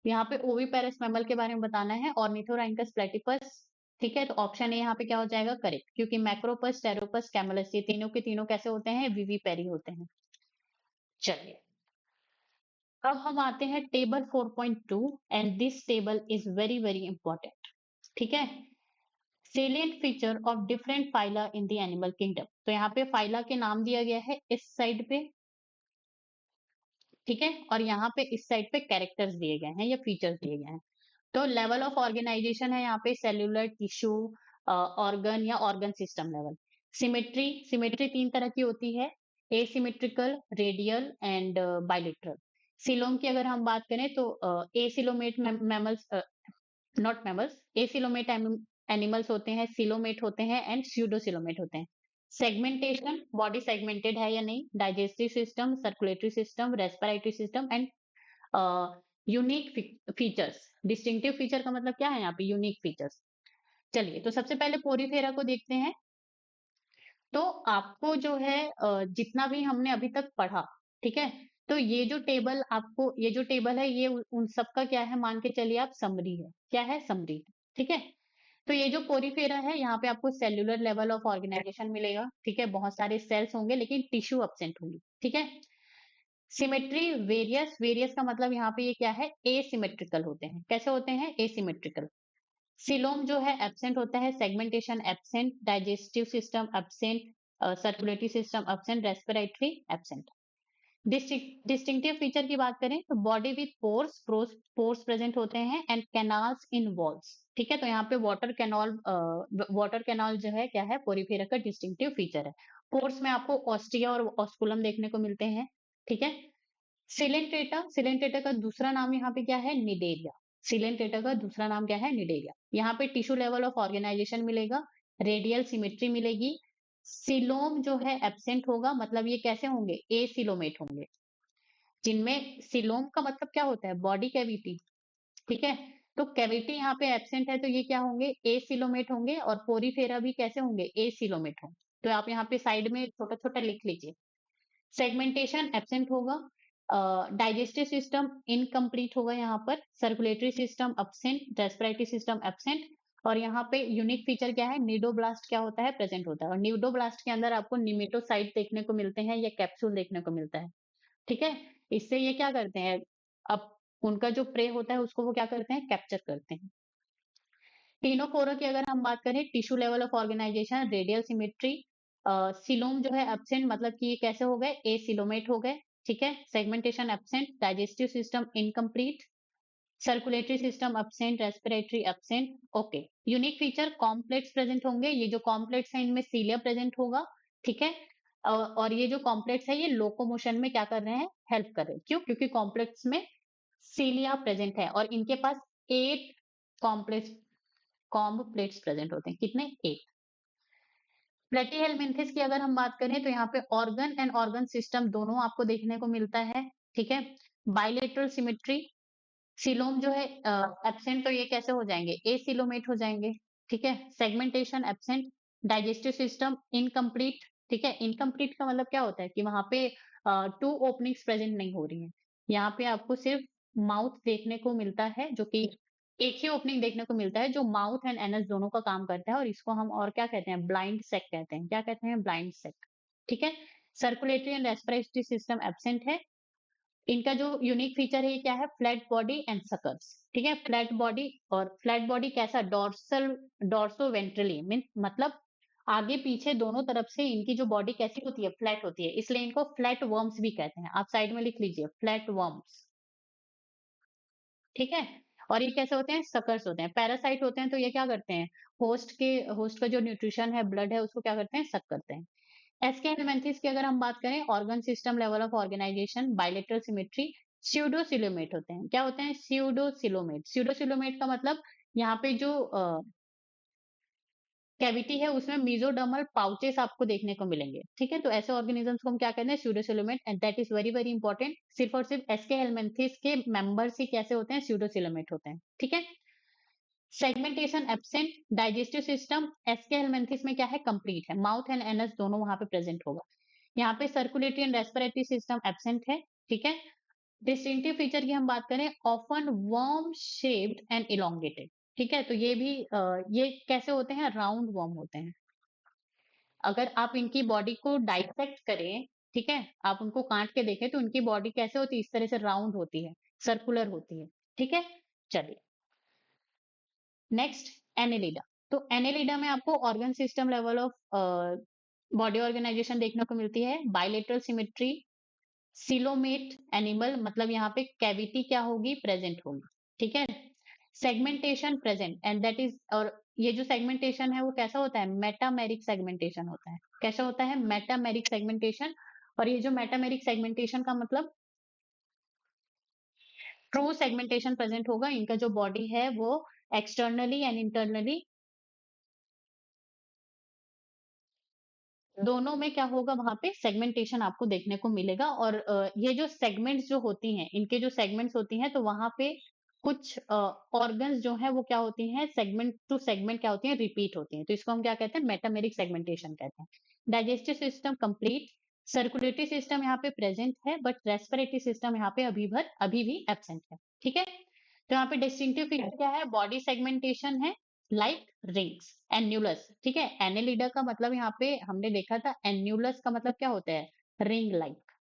यहाँ पे ओविपेरस मैमल के बारे में बताना है, ऑर्निथोरैंकस प्लेटिपस, ठीक है। तो ऑप्शन ए यहाँ पे क्या हो जाएगा, करेक्ट, क्योंकि मैक्रोपस, टेरोपस, कैमलस ये तीनों के तीनों कैसे होते हैं, विविपेरी होते हैं। चलिए, अब हम आते हैं table 4.2, and this table is very very important, ठीक है। Salient feature of different phyla in the animal kingdom. तो यहाँ पे फाइला के नाम दिया गया है इस साइड पे, ठीक है, और यहाँ पे इस साइड पे कैरेक्टर्स दिए गए हैं या फीचर्स दिए गए हैं। तो लेवल ऑफ ऑर्गेनाइजेशन है यहाँ पे सेल्यूलर, टिश्यू, ऑर्गन या organ system level. Symmetry, symmetry तीन तरह की होती है, asymmetrical, radial and bilateral. Coelom की अगर हम बात करें तो acoelomate mammals, not mammals, acoelomate animals होते हैं, सिलोमेट होते हैं एंड स्यूडोसिलोमेट होते हैं। सेगमेंटेशन, बॉडी सेगमेंटेड है या नहीं, digestive system, circulatory system, respiratory system and unique features. Distinctive feature का मतलब क्या है यहाँ पे, यूनिक फीचर्स। चलिए, तो सबसे पहले पोरीफेरा को देखते हैं। तो आपको जो है जितना भी हमने अभी तक पढ़ा, ठीक है, तो ये जो टेबल है ये उन सब का क्या है, मान के चलिए आप समरी है, क्या है, समरी, ठीक है। तो ये जो पोरीफेरा है, यहाँ पे आपको सेल्यूलर लेवल ऑफ ऑर्गेनाइजेशन मिलेगा, ठीक है, बहुत सारे सेल्स होंगे लेकिन टिश्यू अब्सेंट होंगी, ठीक है। सिमेट्री, वेरियस, वेरियस का मतलब यहाँ पे ये क्या है, एसिमेट्रिकल होते हैं। कैसे होते हैं, एसिमेट्रिकल। सिलोम जो है एब्सेंट होता है, segmentation absent, digestive system absent, circulatory system absent, respiratory absent. Distinctive feature की बात करें तो body with pores, pores present होते हैं एंड कैनाल्स इन वॉल्स, ठीक है। तो यहाँ पे वाटर कैनाल जो है क्या है, पोरीफेरा का डिस्टिंक्टिव फीचर है। पोर्स में आपको ऑस्टिया और ऑस्कुलम देखने को मिलते हैं, ठीक है। सिलेंट्रेटा, सिलेंट्रेटा का दूसरा नाम यहाँ पे क्या है, निडेरिया। सिलेंट्रेटा का दूसरा नाम क्या है, निडेरिया। यहाँ पे टिश्यू लेवल ऑफ ऑर्गेनाइजेशन मिलेगा, रेडियल सिमेट्री मिलेगी। सिलोम जो है एब्सेंट होगा, मतलब ये कैसे होंगे, एसिलोमेट होंगे, जिनमें सिलोम का मतलब क्या होता है, बॉडी कैविटी, ठीक है। तो कैविटी यहाँ पे एब्सेंट है, तो ये क्या होंगे, एसिलोमेट होंगे, और पोरीफेरा भी कैसे होंगे, एसिलोमेट होंगे। तो आप यहाँ पे साइड में छोटा छोटा लिख लीजिए। सेगमेंटेशन एब्सेंट होगा, डाइजेस्टिव सिस्टम इनकम्प्लीट होगा यहाँ पर, circulatory system absent, respiratory system absent, और यहाँ पे यूनिक फीचर क्या है, निडोब्लास्ट क्या होता है, प्रेजेंट होता है। और निडोब्लास्ट के अंदर आपको निमेटोसाइट देखने को मिलते हैं या कैप्सूल देखने को मिलता है, ठीक है। इससे ये क्या करते हैं, अब उनका जो प्रे होता है उसको वो क्या करते हैं, कैप्चर करते हैं। टीनोफोरा की अगर हम बात करें, tissue level of organization, radial symmetry, coelom जो है एब्सेंट, मतलब कि ये कैसे हो गए, एसिलोमेट हो गए, ठीक है। Segmentation absent, digestive system incomplete, circulatory system absent, respiratory absent, okay. Unique feature, complex present होंगे, ये जो कॉम्प्लेक्स है इनमें सीलिया प्रेजेंट होगा, ठीक है। और ये जो कॉम्प्लेक्स है ये लोकोमोशन में क्या कर रहे हैं, हेल्प कर रहे हैं। क्यों, क्योंकि कॉम्प्लेक्स में सीलिया प्रेजेंट है और इनके पास 8 कॉम्प्लेक्स कॉम्ब प्लेट्स प्रेजेंट होते हैं, कितने, 8। प्लेटीहेलमिन्थेस की अगर हम बात करें तो यहाँ पे ऑर्गन एंड ऑर्गन सिस्टम दोनों आपको देखने को मिलता है, ठीक है। बाइलेटरल सिमेट्री, सिलोम जो है एब्सेंट, तो ये कैसे हो जाएंगे, एसिलोमेट हो जाएंगे, ठीक है। Segmentation absent, digestive system incomplete, ठीक है। इनकम्प्लीट का मतलब क्या होता है कि वहां पे 2 ओपनिंग्स प्रेजेंट नहीं हो रही हैं। यहाँ पे आपको सिर्फ माउथ देखने को मिलता है, जो कि एक ही ओपनिंग देखने को मिलता है, जो माउथ एंड एनस दोनों का काम करता है, और इसको हम और क्या कहते हैं, ब्लाइंड सेक कहते हैं। क्या कहते हैं, ब्लाइंड सेक, ठीक है। Circulatory and respiratory system absent है। इनका जो यूनिक फीचर है ये क्या है, फ्लैट बॉडी एंड सकर्स, ठीक है। फ्लैट बॉडी, और फ्लैट बॉडी कैसा, डॉर्सल, डॉर्सो वेंट्रली मीन, मतलब आगे पीछे दोनों तरफ से इनकी जो बॉडी कैसी होती है, फ्लैट होती है, इसलिए इनको फ्लैट वर्म्स भी कहते हैं। आप साइड में लिख लीजिए, फ्लैट वर्म्स, ठीक है। और ये कैसे होते हैं, सकर्स होते हैं। पैरासाइट होते हैं तो ये क्या करते हैं, होस्ट का जो न्यूट्रिशन है, ब्लड है, उसको क्या करते हैं, सक करते हैं। एसके हेलमिंथेस की अगर हम बात करें, organ system level of organization, bilateral symmetry, pseudocoelomate होते हैं। क्या होते हैं, स्यूडोसिलोमेट। स्यूडोसिलोमेट का मतलब यहाँ पे जो कैविटी है उसमें मेसोडर्मल पाउचेस आपको देखने को मिलेंगे, ठीक है। तो ऐसे ऑर्गेनिजम्स को हम क्या कहते हैं, pseudocoelomate, and that is very very important. सिर्फ और सिर्फ एसके हेलमिंथेस के मेंबर्स ही कैसे होते हैं, स्यूडोसिलोमेट होते हैं, ठीक है। सेगमेंटेशन एब्सेंट, डाइजेस्टिव सिस्टम एसके हेलमिंथेस में क्या है, कंप्लीट है, माउथ एंड एनस दोनों वहां पे प्रेजेंट होगा। यहाँ पे circulatory and respiratory system absent है, ठीक है। डिस्टिंक्टिव फीचर की हम बात करें, often worm shaped and elongated, ठीक है। तो ये भी ये कैसे होते हैं, राउंड वर्म होते हैं। अगर आप इनकी बॉडी को डाइसेक्ट करें, ठीक है, आप उनको काट के देखें तो उनकी बॉडी कैसे होती है, इस तरह से राउंड होती है, सर्कुलर होती है, ठीक है। चलिए नेक्स्ट, एनेलिडा। तो एनेलिडा में आपको organ system level of body organization देखने को मिलती है, बायलेटरल सिमेट्री, सिलोमेट एनिमल, मतलब यहाँ पे कैविटी क्या होगी, प्रेजेंट होगी, ठीक है। Segmentation present and that is, और ये जो सेगमेंटेशन है वो कैसा होता है, मेटामेरिक सेगमेंटेशन होता है। कैसा होता है, मेटामेरिक सेगमेंटेशन। और ये जो मेटामेरिक सेगमेंटेशन का मतलब ट्रू सेगमेंटेशन प्रेजेंट होगा। इनका जो बॉडी है वो एक्सटर्नली एंड इंटरनली दोनों में क्या होगा, वहां पे सेगमेंटेशन आपको देखने को मिलेगा। और ये जो सेगमेंट्स जो होती हैं, इनके जो सेगमेंट्स होती हैं, तो वहां पे कुछ ऑर्गन्स जो है वो क्या होती हैं, सेगमेंट टू सेगमेंट क्या होती हैं, रिपीट होती हैं। तो इसको हम क्या कहते हैं, मेटामेरिक सेगमेंटेशन कहते हैं। Digestive system complete, circulatory system यहाँ पे प्रेजेंट है, बट रेस्पिरेटरी सिस्टम यहाँ पे अभी भी एब्सेंट है, ठीक है। तो यहाँ पे डिस्टिंक्टिव फीचर क्या है, बॉडी सेगमेंटेशन है, लाइक रिंग्स, एन्यूलस, ठीक है। एनेलिडा का मतलब यहाँ पे हमने देखा था, एन्यूलस का मतलब क्या होता है, रिंग लाइक,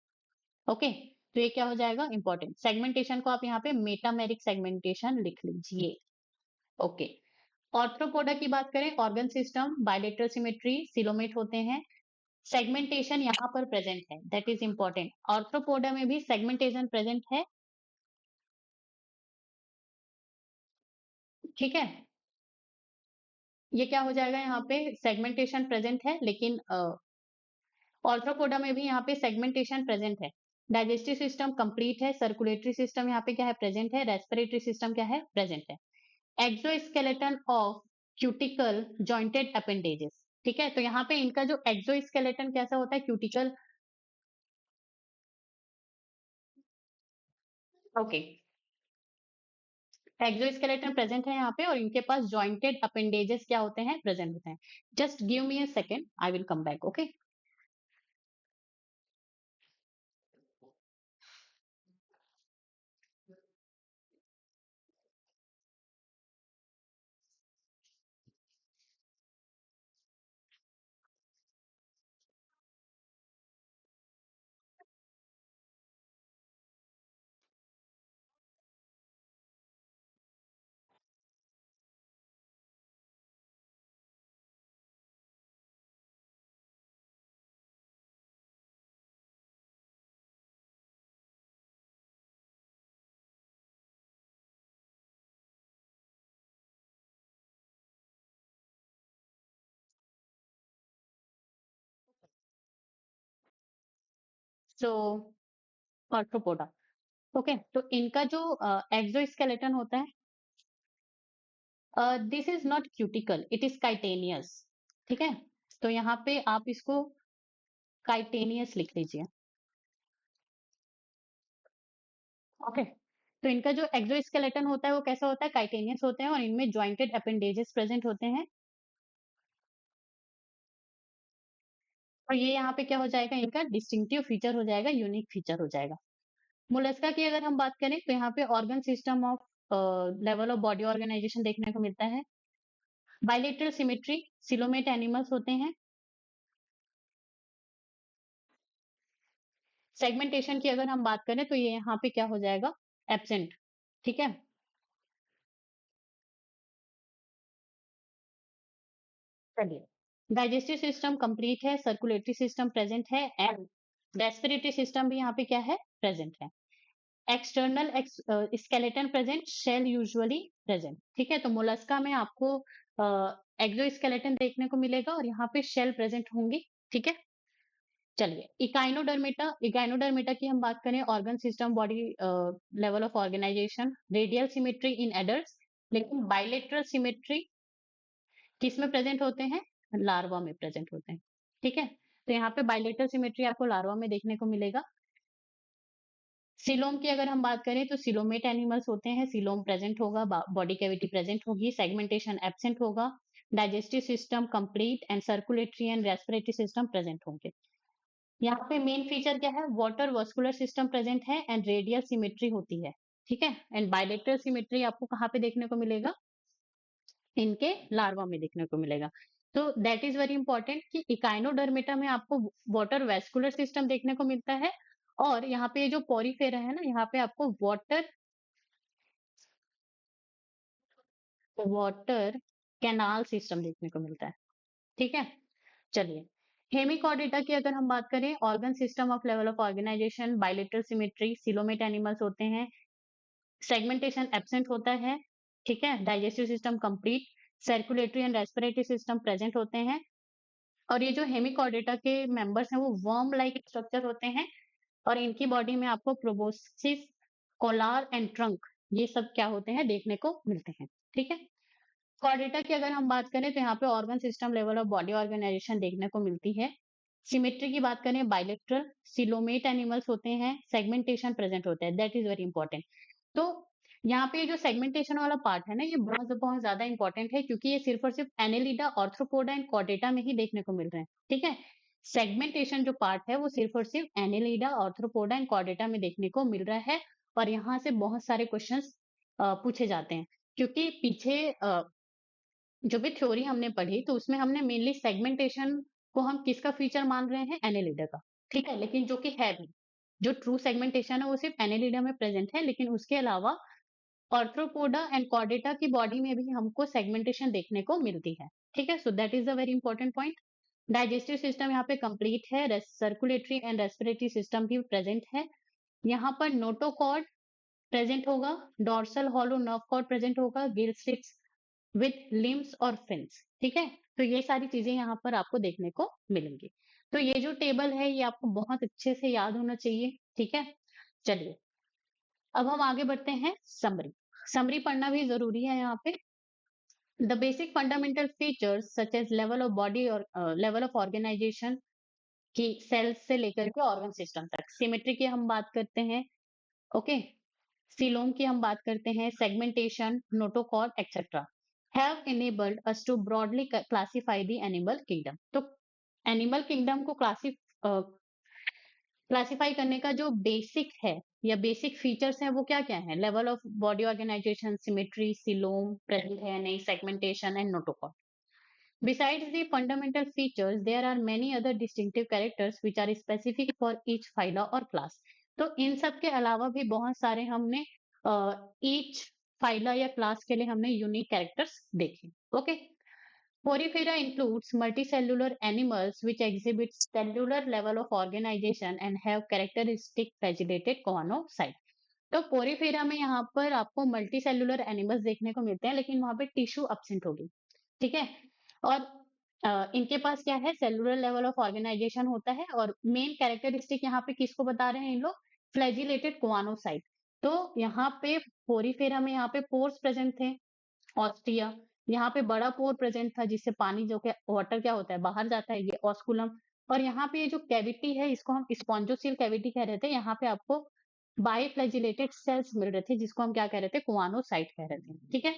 ओके। तो ये क्या हो जाएगा, इंपॉर्टेंट। सेगमेंटेशन को आप यहाँ पे मेटामेरिक सेगमेंटेशन लिख लीजिए, ओके। ऑर्थ्रोपोडा की बात करें, organ system, bilateral symmetry, coelomate होते हैं। सेगमेंटेशन यहाँ पर प्रेजेंट है, दैट इज इंपॉर्टेंट। ऑर्थ्रोपोडा में भी सेगमेंटेशन प्रेजेंट है, ठीक है। ये क्या हो जाएगा, यहाँ पे सेगमेंटेशन प्रेजेंट है, लेकिन ऑर्थ्रोपोडा में भी यहाँ पे सेगमेंटेशन प्रेजेंट है। डाइजेस्टिव सिस्टम कंप्लीट है, सर्कुलेटरी सिस्टम यहाँ पे क्या है, प्रेजेंट है, रेस्पिरेटरी सिस्टम क्या है, प्रेजेंट है। Exoskeleton of cuticle jointed appendages, ठीक है। तो यहाँ पे इनका जो एक्सोस्केलेटन कैसा होता है, क्यूटिकल, ओके। एक्सोस्केलेटन प्रेजेंट है यहाँ पे, और इनके पास जॉइंटेड अपेंडेजेस क्या होते हैं, प्रेजेंट होते हैं। Just give me a second, I will come back, okay. So Arthropoda, okay. तो इनका जो एक्सोस्केलेटन होता है, this is not cuticle, it is chitinous, ठीक है। तो यहाँ पे आप इसको काइटेनियस लिख लीजिए, ओके। तो इनका जो एक्सोस्केलेटन होता है वो कैसा होता है, काइटेनियस होते हैं, और इनमें जॉइंटेड अपेंडेजेस प्रेजेंट होते हैं। और ये यहाँ पे क्या हो जाएगा, इनका डिस्टिंक्टिव फीचर हो जाएगा, यूनिक फीचर हो जाएगा। मोलस्का की अगर हम बात करें, तो यहाँ पे organ system of level of body organization देखने को मिलता है। बायलेटरल सिमेट्री, सिलोमेट एनिमल्स होते हैं। सेगमेंटेशन की अगर हम बात करें, तो ये यहाँ पे क्या हो जाएगा, एब्सेंट, ठीक है। चलिए, डाइजेस्टिव सिस्टम कंप्लीट है, सर्कुलेटरी सिस्टम प्रेजेंट है, एंड रेस्पिरेटरी सिस्टम भी यहाँ पे क्या है, प्रेजेंट है। External skeleton present, shell usually present, ठीक है। तो मोलस्का में आपको एक्सोस्केलेटन देखने को मिलेगा, और यहाँ पे शेल प्रेजेंट होंगी, ठीक है। चलिए, इकाइनोडर्मेटा, इकाइनोडर्मेटा की हम बात करें, organ system, body level of organization, radial symmetry in adults, लेकिन बायलेटरल सिमेट्री, किस में प्रेजेंट होते हैं? लार्वा में प्रेजेंट होते हैं। ठीक है, तो यहाँ पे बाइलेटरल सिमेट्री आपको लार्वा में देखने को मिलेगा। सीलोम की अगर हम बात करें तो सीलोमेट एनिमल्स होते हैं, सीलोम प्रेजेंट होगा, बॉडी कैविटी प्रेजेंट होगी, सेगमेंटेशन एब्सेंट होगा, digestive system complete and circulatory and respiratory system present होंगे। यहाँ पे मेन फीचर क्या है? वाटर वस्कुलर सिस्टम प्रेजेंट है एंड रेडियल सिमेट्री होती है। ठीक है, एंड बाइलेटरल सिमेट्री आपको कहाँ पे देखने को मिलेगा? इनके लार्वा में देखने को मिलेगा। तो दैट इज वेरी इंपॉर्टेंट कि इकाइनोडर्मेटा में आपको वाटर वेस्कुलर सिस्टम देखने को मिलता है, और यहाँ पे जो पोरीफेरा है ना, यहाँ पे आपको वाटर वाटर कैनाल सिस्टम देखने को मिलता है। ठीक है, चलिए। हेमिकॉर्डेटा की अगर हम बात करें, organ system of level of organization, bilateral symmetry, coelomate animals होते हैं, सेगमेंटेशन एब्सेंट होता है। ठीक है, digestive system complete, circulatory and respiratory system present होते हैं, और ये जो हेमिकॉर्डेटा के मेंबर्स हैं वो वर्म लाइक स्ट्रक्चर होते हैं, और इनकी बॉडी में आपको प्रोबोसिस, कोलार एंड ट्रंक, ये सब क्या होते हैं? देखने को मिलते हैं। ठीक है, कॉर्डेटा की अगर हम बात करें तो यहाँ पे organ system level of body organization देखने को मिलती है। सिमेट्री की बात करें, बाइलेटरल सिलोमेट एनिमल्स होते हैं, सेगमेंटेशन प्रेजेंट होता है, दैट इज वेरी इंपॉर्टेंट। तो यहाँ पे जो सेगमेंटेशन वाला पार्ट है ना, ये बहुत बहुत ज्यादा इंपॉर्टेंट है, क्योंकि ये सिर्फ और सिर्फ एनेलिडा, ऑर्थ्रोपोडा एंड कॉर्डेटा में ही देखने को मिल रहे हैं। ठीक है, सेगमेंटेशन जो पार्ट है वो सिर्फ और सिर्फ एनेलिडा, ऑर्थ्रोपोडा एंड कॉर्डेटा में देखने को मिल रहा है, और यहाँ से बहुत सारे क्वेश्चंस पूछे जाते हैं, क्योंकि पीछे जो भी थ्योरी हमने पढ़ी तो उसमें हमने मेनली सेगमेंटेशन को हम किसका फीचर मान रहे हैं? एनेलिडा का। ठीक है, लेकिन जो कि है भी, जो ट्रू सेगमेंटेशन है वो सिर्फ एनेलिडा में प्रेजेंट है, लेकिन उसके अलावा ऑर्थ्रोपोडा एंड कॉर्डेटा की बॉडी में भी हमको सेगमेंटेशन देखने को मिलती है। ठीक है, so that is a very important point. Digestive system यहाँ पे कंप्लीट है, सर्कुलेटरी एंड रेस्पिरेटरी सिस्टम भी प्रेजेंट है। यहाँ पर नोटोकॉर्ड प्रेजेंट होगा, dorsal hollow nerve cord present होगा, गिल स्लिट्स विथ लिम्स और फिन्स। ठीक है, तो ये सारी चीजें यहाँ पर आपको देखने को मिलेंगी। तो ये जो टेबल है ये आपको बहुत अच्छे से याद होना चाहिए। ठीक है, चलिए अब हम आगे बढ़ते हैं। समरी, समरी पढ़ना भी जरूरी है यहाँ पे। The basic fundamental features such as level of body और लेवल ऑफ ऑर्गेनाइजेशन की सेल्स से लेकर के ऑर्गन सिस्टम तक। सिमेट्री की हम बात करते हैं, ओके, सीलोम की हम बात करते हैं, segmentation, notochord etcetera have enabled us to broadly classify the animal kingdom. तो एनिमल किंगडम को क्लासिफाई करने का जो बेसिक है या बेसिक फीचर्स हैं वो क्या क्या है? Level of body organization, symmetry, coelom present है नहीं, segmentation and notochord. Besides the fundamental features, there are many other distinctive characters which are specific for each phyla or class. तो इन सब के अलावा भी बहुत सारे हमने each phyla या class के लिए हमने यूनिक कैरेक्टर्स देखे। Okay, Porifera includes multicellular animals which exhibit cellular level of organization and have characteristic flagellated choanocyte. तो पोरीफेरा में यहाँ पर आपको मल्टी सेल्यूलर एनिमल्स देखने को मिलते हैं, लेकिन वहां पे टिश्यू अब्सेंट होगी। ठीक है, और इनके पास क्या है? सेलुलर लेवल ऑफ ऑर्गेनाइजेशन होता है, और मेन कैरेक्टरिस्टिक यहाँ पे किसको बता रहे हैं इन लोग? फ्लैजिलेटेड कोआनोसाइट। तो यहाँ पे पोरीफेरा में यहाँ पे पोर्स प्रेजेंट थे, ऑस्टिया, यहाँ पे बड़ा पोर प्रेजेंट था जिससे पानी जो कि वाटर क्या होता है? बाहर जाता है, ये ऑस्कुलम। और यहाँ पे ये जो कैविटी है इसको हम स्पॉन्जोसील कैविटी कह रहे थे, यहाँ पे आपको बाइफ्लैजिलेटेड सेल्स मिल रहे थे जिसको हम क्या कह रहे थे? कोआनोसाइट कह रहे थे। ठीक है,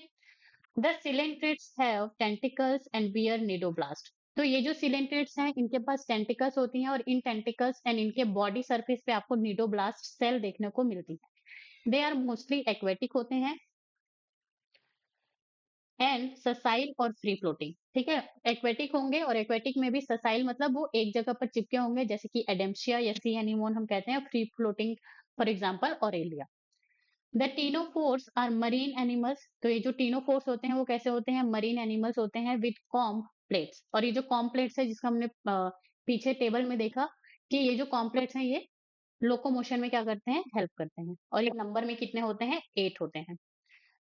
the coelenterates have tentacles and bear cnidoblast. तो ये जो सिलेंट्रेट्स हैं इनके पास टेंटिकल्स होती हैं, और इन टेंटिकल्स एंड इनके बॉडी सरफेस पे आपको निडोब्लास्ट सेल देखने को मिलती है। दे आर मोस्टली एक्वेटिक होते हैं एंड ससाइल और फ्री फ्लोटिंग। ठीक है, एक्वेटिक होंगे, और एक्वेटिक में भी ससाइल मतलब वो एक जगह पर चिपके होंगे, जैसे कि एडेम्शिया या सी एनीमोन हम कहते हैं, free floating for example Aurelia. The ctenophores are marine animals. तो ये जो टीनोफोर्स होते हैं वो कैसे होते हैं? मरीन एनिमल्स होते हैं विद कॉम प्लेट्स। और ये जो कॉम प्लेट्स है जिसका हमने पीछे टेबल में देखा कि ये जो कॉम प्लेट्स हैं ये लोकोमोशन में क्या करते हैं? हेल्प करते हैं, और ये नंबर में कितने होते हैं? 8 होते हैं।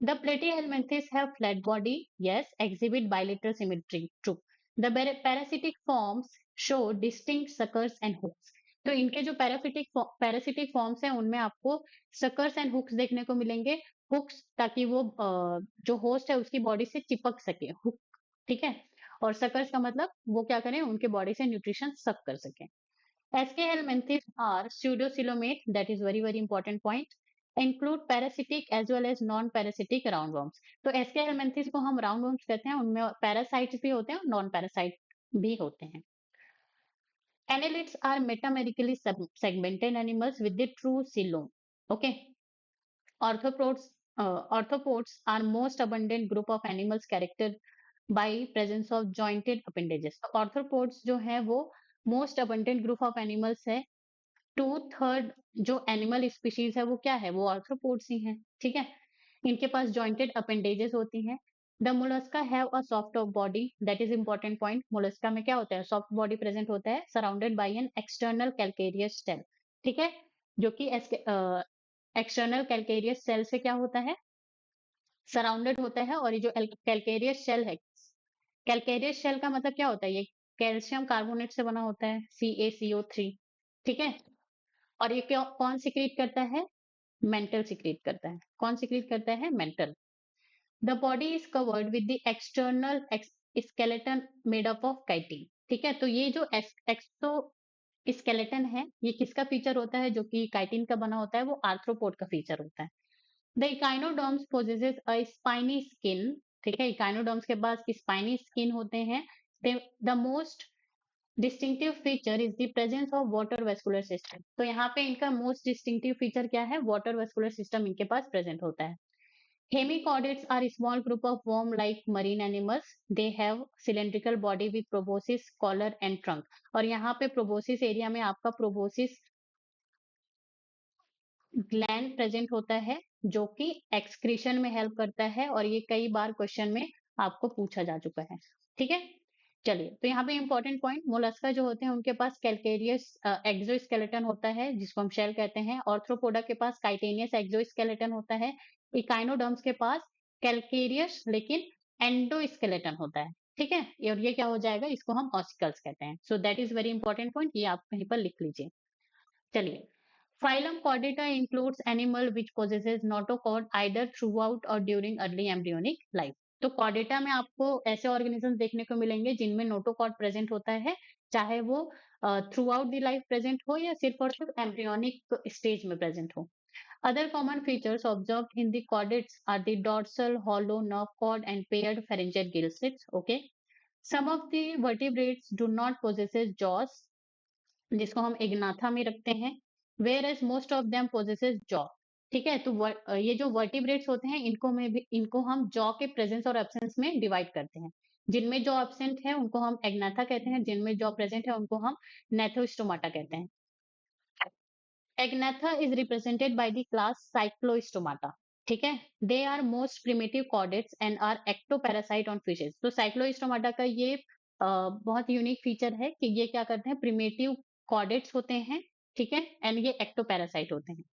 The platyhelminthes have flat body, yes, exhibit bilateral symmetry, true. The parasitic forms show distinct suckers and hooks. तो इनके जो पैरासिटिक फॉर्म्स हैं उनमें आपको सकर्स एंड हुक्स देखने को मिलेंगे। हुक्स ताकि वो जो होस्ट है उसकी बॉडी से चिपक सके, हुक। ठीक है, और सकर्स का मतलब वो क्या करें, उनके बॉडी से न्यूट्रिशन सक कर सकें। SK helminthes are pseudocoelomate, that is very very important point. Include parasitic as well as non-parasitic roundworms. तो SK helminthes को हम roundworms कहते हैं, उनमें parasites भी होते हैं और non-parasite भी होते हैं। Annelids are metamerically segmented animals with the true coelom. Okay. Arthropods, arthropods are most abundant group of animals characterized by presence of jointed appendages. तो arthropods जो है वो most abundant group of animals है। 2/3 जो animal species है वो क्या है, वो आर्थ्रोपोड्स ही हैं, ठीक है। इनके पास जॉइंटेड अपेंडेजेस होती हैं। The Mollusca have a soft body, that is important point. Mollusca में क्या होता है, सॉफ्ट बॉडी प्रेजेंट होता है, surrounded by an external calcareous shell, ठीक है। जो कि एक्सटर्नल कैलकेरियस सेल से क्या होता है, सराउंडेड होता है। और ये जो कैलकेरियस शेल है, कैलकेरियस शेल का मतलब क्या होता है, ये कैल्शियम कार्बोनेट से बना होता है, CaCO3, ठीक है। और ये क्यों, कौन सिक्रीट करता है, मेंटल सिक्रीट करता है। कौन सिक्रीट करता है, mental. The body is covered with the external skeleton made up of chitin, ठीक है। तो ये जो एक्सो स्केलेटन है, ये किसका फीचर होता है, जो कि काइटिन का बना होता है, वो आर्थ्रोपोड का फीचर होता है। The echinoderms possesses a spiny skin, ठीक है। इकाइनोडर्म्स के पास स्पाइनी स्किन होते हैं। The most distinctive feature is the presence of water vascular system. तो यहाँ पे इनका मोस्ट डिस्टिंक्टिव फीचर क्या है, वाटर वेस्कुलर सिस्टम इनके पास प्रेजेंट होता है। Hemichordates are a small group of worm-like marine animals. They have cylindrical body with proboscis, collar and trunk. और यहाँ पे proboscis एरिया में आपका proboscis ग्लैंड प्रेजेंट होता है, जो कि एक्सक्रीशन में हेल्प करता है। और ये कई बार क्वेश्चन में आपको पूछा जा चुका है, ठीक है। चलिए, तो यहाँ पे इंपॉर्टेंट पॉइंट, मोलस्का जो होते हैं उनके पास कैलकेरियस एक्सोस्केलेटन होता है, जिसको हम शेल कहते हैं। ऑर्थ्रोपोडा के पास काइटेनियस एक्सोस्केलेटन होता है। इकाइनोडर्म्स के पास कैलकेरियस लेकिन एंडोस्केलेटन होता है, ठीक है। और ये क्या हो जाएगा, इसको हम ऑसिकल्स कहते हैं। सो that is very important point, ये आप कहीं पर लिख लीजिए। चलिए, Phylum Chordata includes animal which possesses notochord either throughout or during early embryonic life. तो कॉर्डेटा में आपको ऐसे ऑर्गेनिज्म देखने को मिलेंगे जिनमें नोटोकॉर्ड प्रेजेंट होता है, चाहे वो through out the life present हो या सिर्फ और सिर्फ एम्ब्रियोनिक स्टेज में प्रेजेंट हो। Other common features observed in the chordates are the dorsal, hollow nerve cord and paired pharyngeal gill slits. Okay. Some of the vertebrates do not possess jaws, जिसको हम इग्नाथा में रखते हैं, whereas most of them possesses jaw, ठीक है। तो ये जो वर्टिब्रेट्स होते हैं, इनको हम जॉ के प्रेजेंस और एब्सेंस में डिवाइड करते हैं। जिनमें जॉ एब्सेंट है उनको हम एग्नाथा कहते हैं, जिनमें जॉ प्रेजेंट है उनको हम नेथोस्टोमाटा कहते हैं। Agnatha is represented by the class Cyclostomata, ठीक है। They are most primitive chordates and are ectoparasite on fishes. तो साइक्लोस्टोमाटा का ये बहुत यूनिक फीचर है कि ये क्या करते हैं, प्रिमिटिव कॉर्डेट्स होते हैं, ठीक है। एंड ये एक्टोपैरासाइट होते हैं।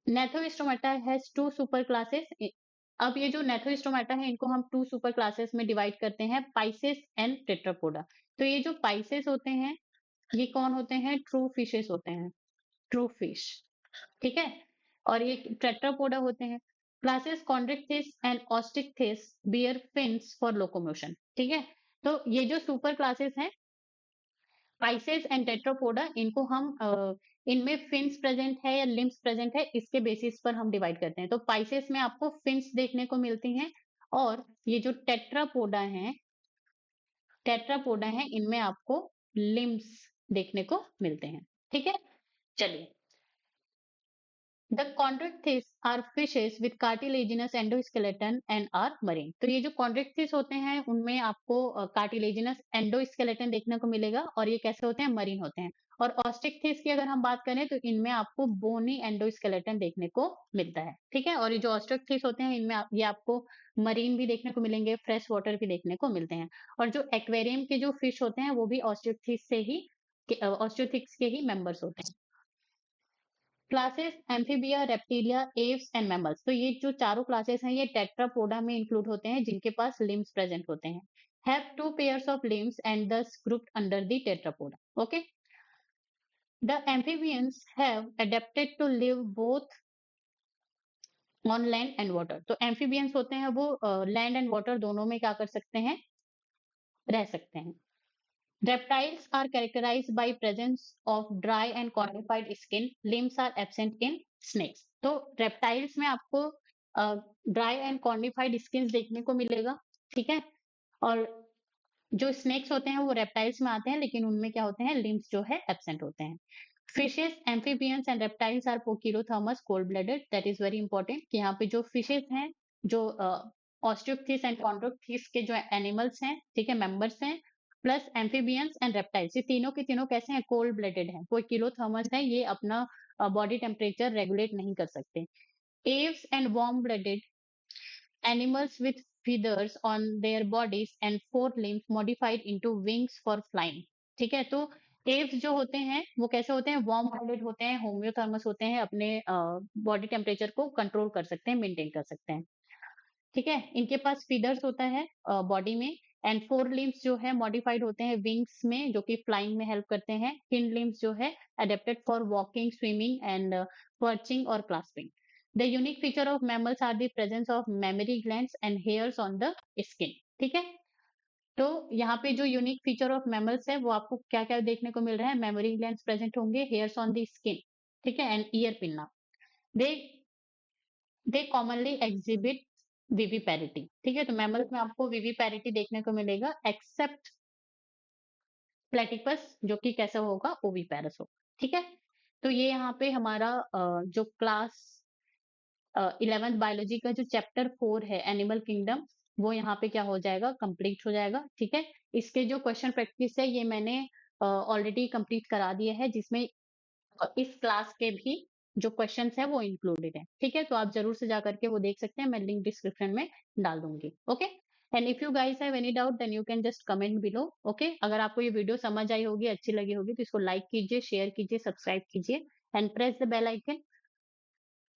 नेथोस्टोमाटा हैज टू सुपर क्लासेस। अब ये जो नेथोस्टोमाटा है, इनको हम टू सुपर क्लासेस में डिवाइड करते हैं, पाइसेस एंड टेट्रापोडा। तो ये जो पाइसेस होते हैं, ये कौन होते हैं, ट्रू फिशेस होते हैं, ट्रू फिश, ठीक है। और ये टेट्रापोडा होते हैं। Classes Chondrichthyes and Osteichthyes bear fins for locomotion, ठीक है। तो ये जो सुपर क्लासेस हैं, पाइसेस एंड टेट्रापोडा, इनको हम इनमें फिन्स प्रेजेंट है या लिम्स प्रेजेंट है, इसके बेसिस पर हम डिवाइड करते हैं। तो पाइसेस में आपको फिन्स देखने को मिलती हैं, और ये जो टेट्रापोडा है, इनमें आपको लिम्स देखने को मिलते हैं, ठीक है। चलिए, The chondrichthyes are fishes with cartilaginous endoskeleton and are marine. तो ये जो chondrichthyes होते हैं, उनमें आपको cartilaginous endoskeleton देखने को मिलेगा, और ये कैसे होते हैं, मरीन होते हैं। और osteichthyes की अगर हम बात करें तो इनमें आपको bony endoskeleton देखने को मिलता है, ठीक है। और ये जो osteichthyes होते हैं, ये आपको मरीन भी देखने को मिलेंगे, फ्रेश वाटर भी देखने को मिलते हैं। और जो एक्वेरियम के जो फिश होते हैं, वो भी osteichthyes के ही मेंबर्स होते हैं। Classes amphibia, reptilia, Aves and mammals. तो ये जो चारों क्लासेस हैं, ये टेट्रापोडा में इंक्लूड होते हैं, जिनके पास लिम्स प्रेजेंट होते हैं। Have two pairs of limbs and thus grouped under the Tetrapoda. Okay, the amphibians have adapted to live both on land and water. तो एम्फीबियंस होते हैं वो लैंड एंड वाटर दोनों में क्या कर सकते हैं, रह सकते हैं। Reptiles are characterized by presence of dry and conified skin. Limbs are absent in snakes. तो reptiles में आपको ड्राई एंड कॉर्निफाइड स्किन देखने को मिलेगा, ठीक है। और जो स्नेक्स होते हैं वो रेप्टाइल्स में आते हैं, लेकिन उनमें क्या होते हैं, लिम्स जो है एब्सेंट होते हैं। Fishes, amphibians and reptiles are poikilothermous cold blooded. That is very important कि यहाँ पे जो फिशेस हैं, जो ऑस्टियोक्थिस एंड कॉन्ड्रोक्थिस के जो एनिमल्स हैं, ठीक है, मेंबर्स हैं, प्लस एम्फीबियंस एंड रेप्टाइल्स, ये तीनों के तीनों कैसे हैं, कोल्ड ब्लडेड हैं, कोई किलोथर्मस है, ये अपना बॉडी टेम्परेचर रेगुलेट नहीं कर सकते। Aves and warm blooded animals with feathers on their bodies and four limbs modified into wings for flying। ठीक है, तो एव्स जो होते हैं वो कैसे होते हैं, वार्म ब्लडेड होते हैं, होम्योथर्मस होते हैं, अपने बॉडी टेम्परेचर को कंट्रोल कर सकते हैं, मेंटेन कर सकते हैं। ठीक है, इनके पास फीदर्स होता है बॉडी में, एंड फोर लिम्स जो है मॉडिफाइड होते हैं विंग्स में, जो कि फ्लाइंग में हेल्प करते हैं। हिंड लिम्स जो है adapted for walking, swimming and perching और clasping. The unique feature of mammals are the presence of mammary glands and hairs on the skin. ठीक है, तो यहाँ पे जो यूनिक फीचर ऑफ मैमल्स है वो आपको क्या क्या देखने को मिल रहा है, मेमोरी ग्लैंड्स प्रेजेंट होंगे, हेयर्स ऑन द स्किन, ठीक है, and ear pinna. They they commonly exhibit viviparity. ठीक है, तो मैमल्स में आपको विविपैरिटी देखने को मिलेगा, एक्सेप्ट प्लेटिपस जो कि कैसा होगा, ओविपेरस होगा। ठीक है, तो ये यहाँ पे हमारा जो क्लास 11th बायोलॉजी का जो चैप्टर 4 है एनिमल किंगडम, वो यहाँ पे क्या हो जाएगा, कंप्लीट हो जाएगा। ठीक है, इसके जो क्वेश्चन प्रैक्टिस है ये मैंने ऑलरेडी कंप्लीट करा दिया है, जिसमें इस क्लास के भी जो क्वेश्चंस है वो इंक्लूडेड है। ठीक है, तो आप जरूर से जा करके वो देख सकते हैं, मैं लिंक डिस्क्रिप्शन में डाल दूंगी। Okay, and if you guys have any doubt then you can just comment below. Okay, अगर आपको ये वीडियो समझ आई होगी, अच्छी लगी होगी, तो इसको लाइक कीजिए, शेयर कीजिए, सब्सक्राइब कीजिए, and press the bell icon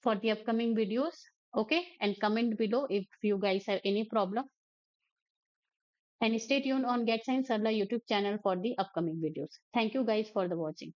for the upcoming videos. Okay, and comment below if you guys have any problem, and stay tuned on Get Science Sarla YouTube channel for the upcoming videos. Thank you guys for the watching.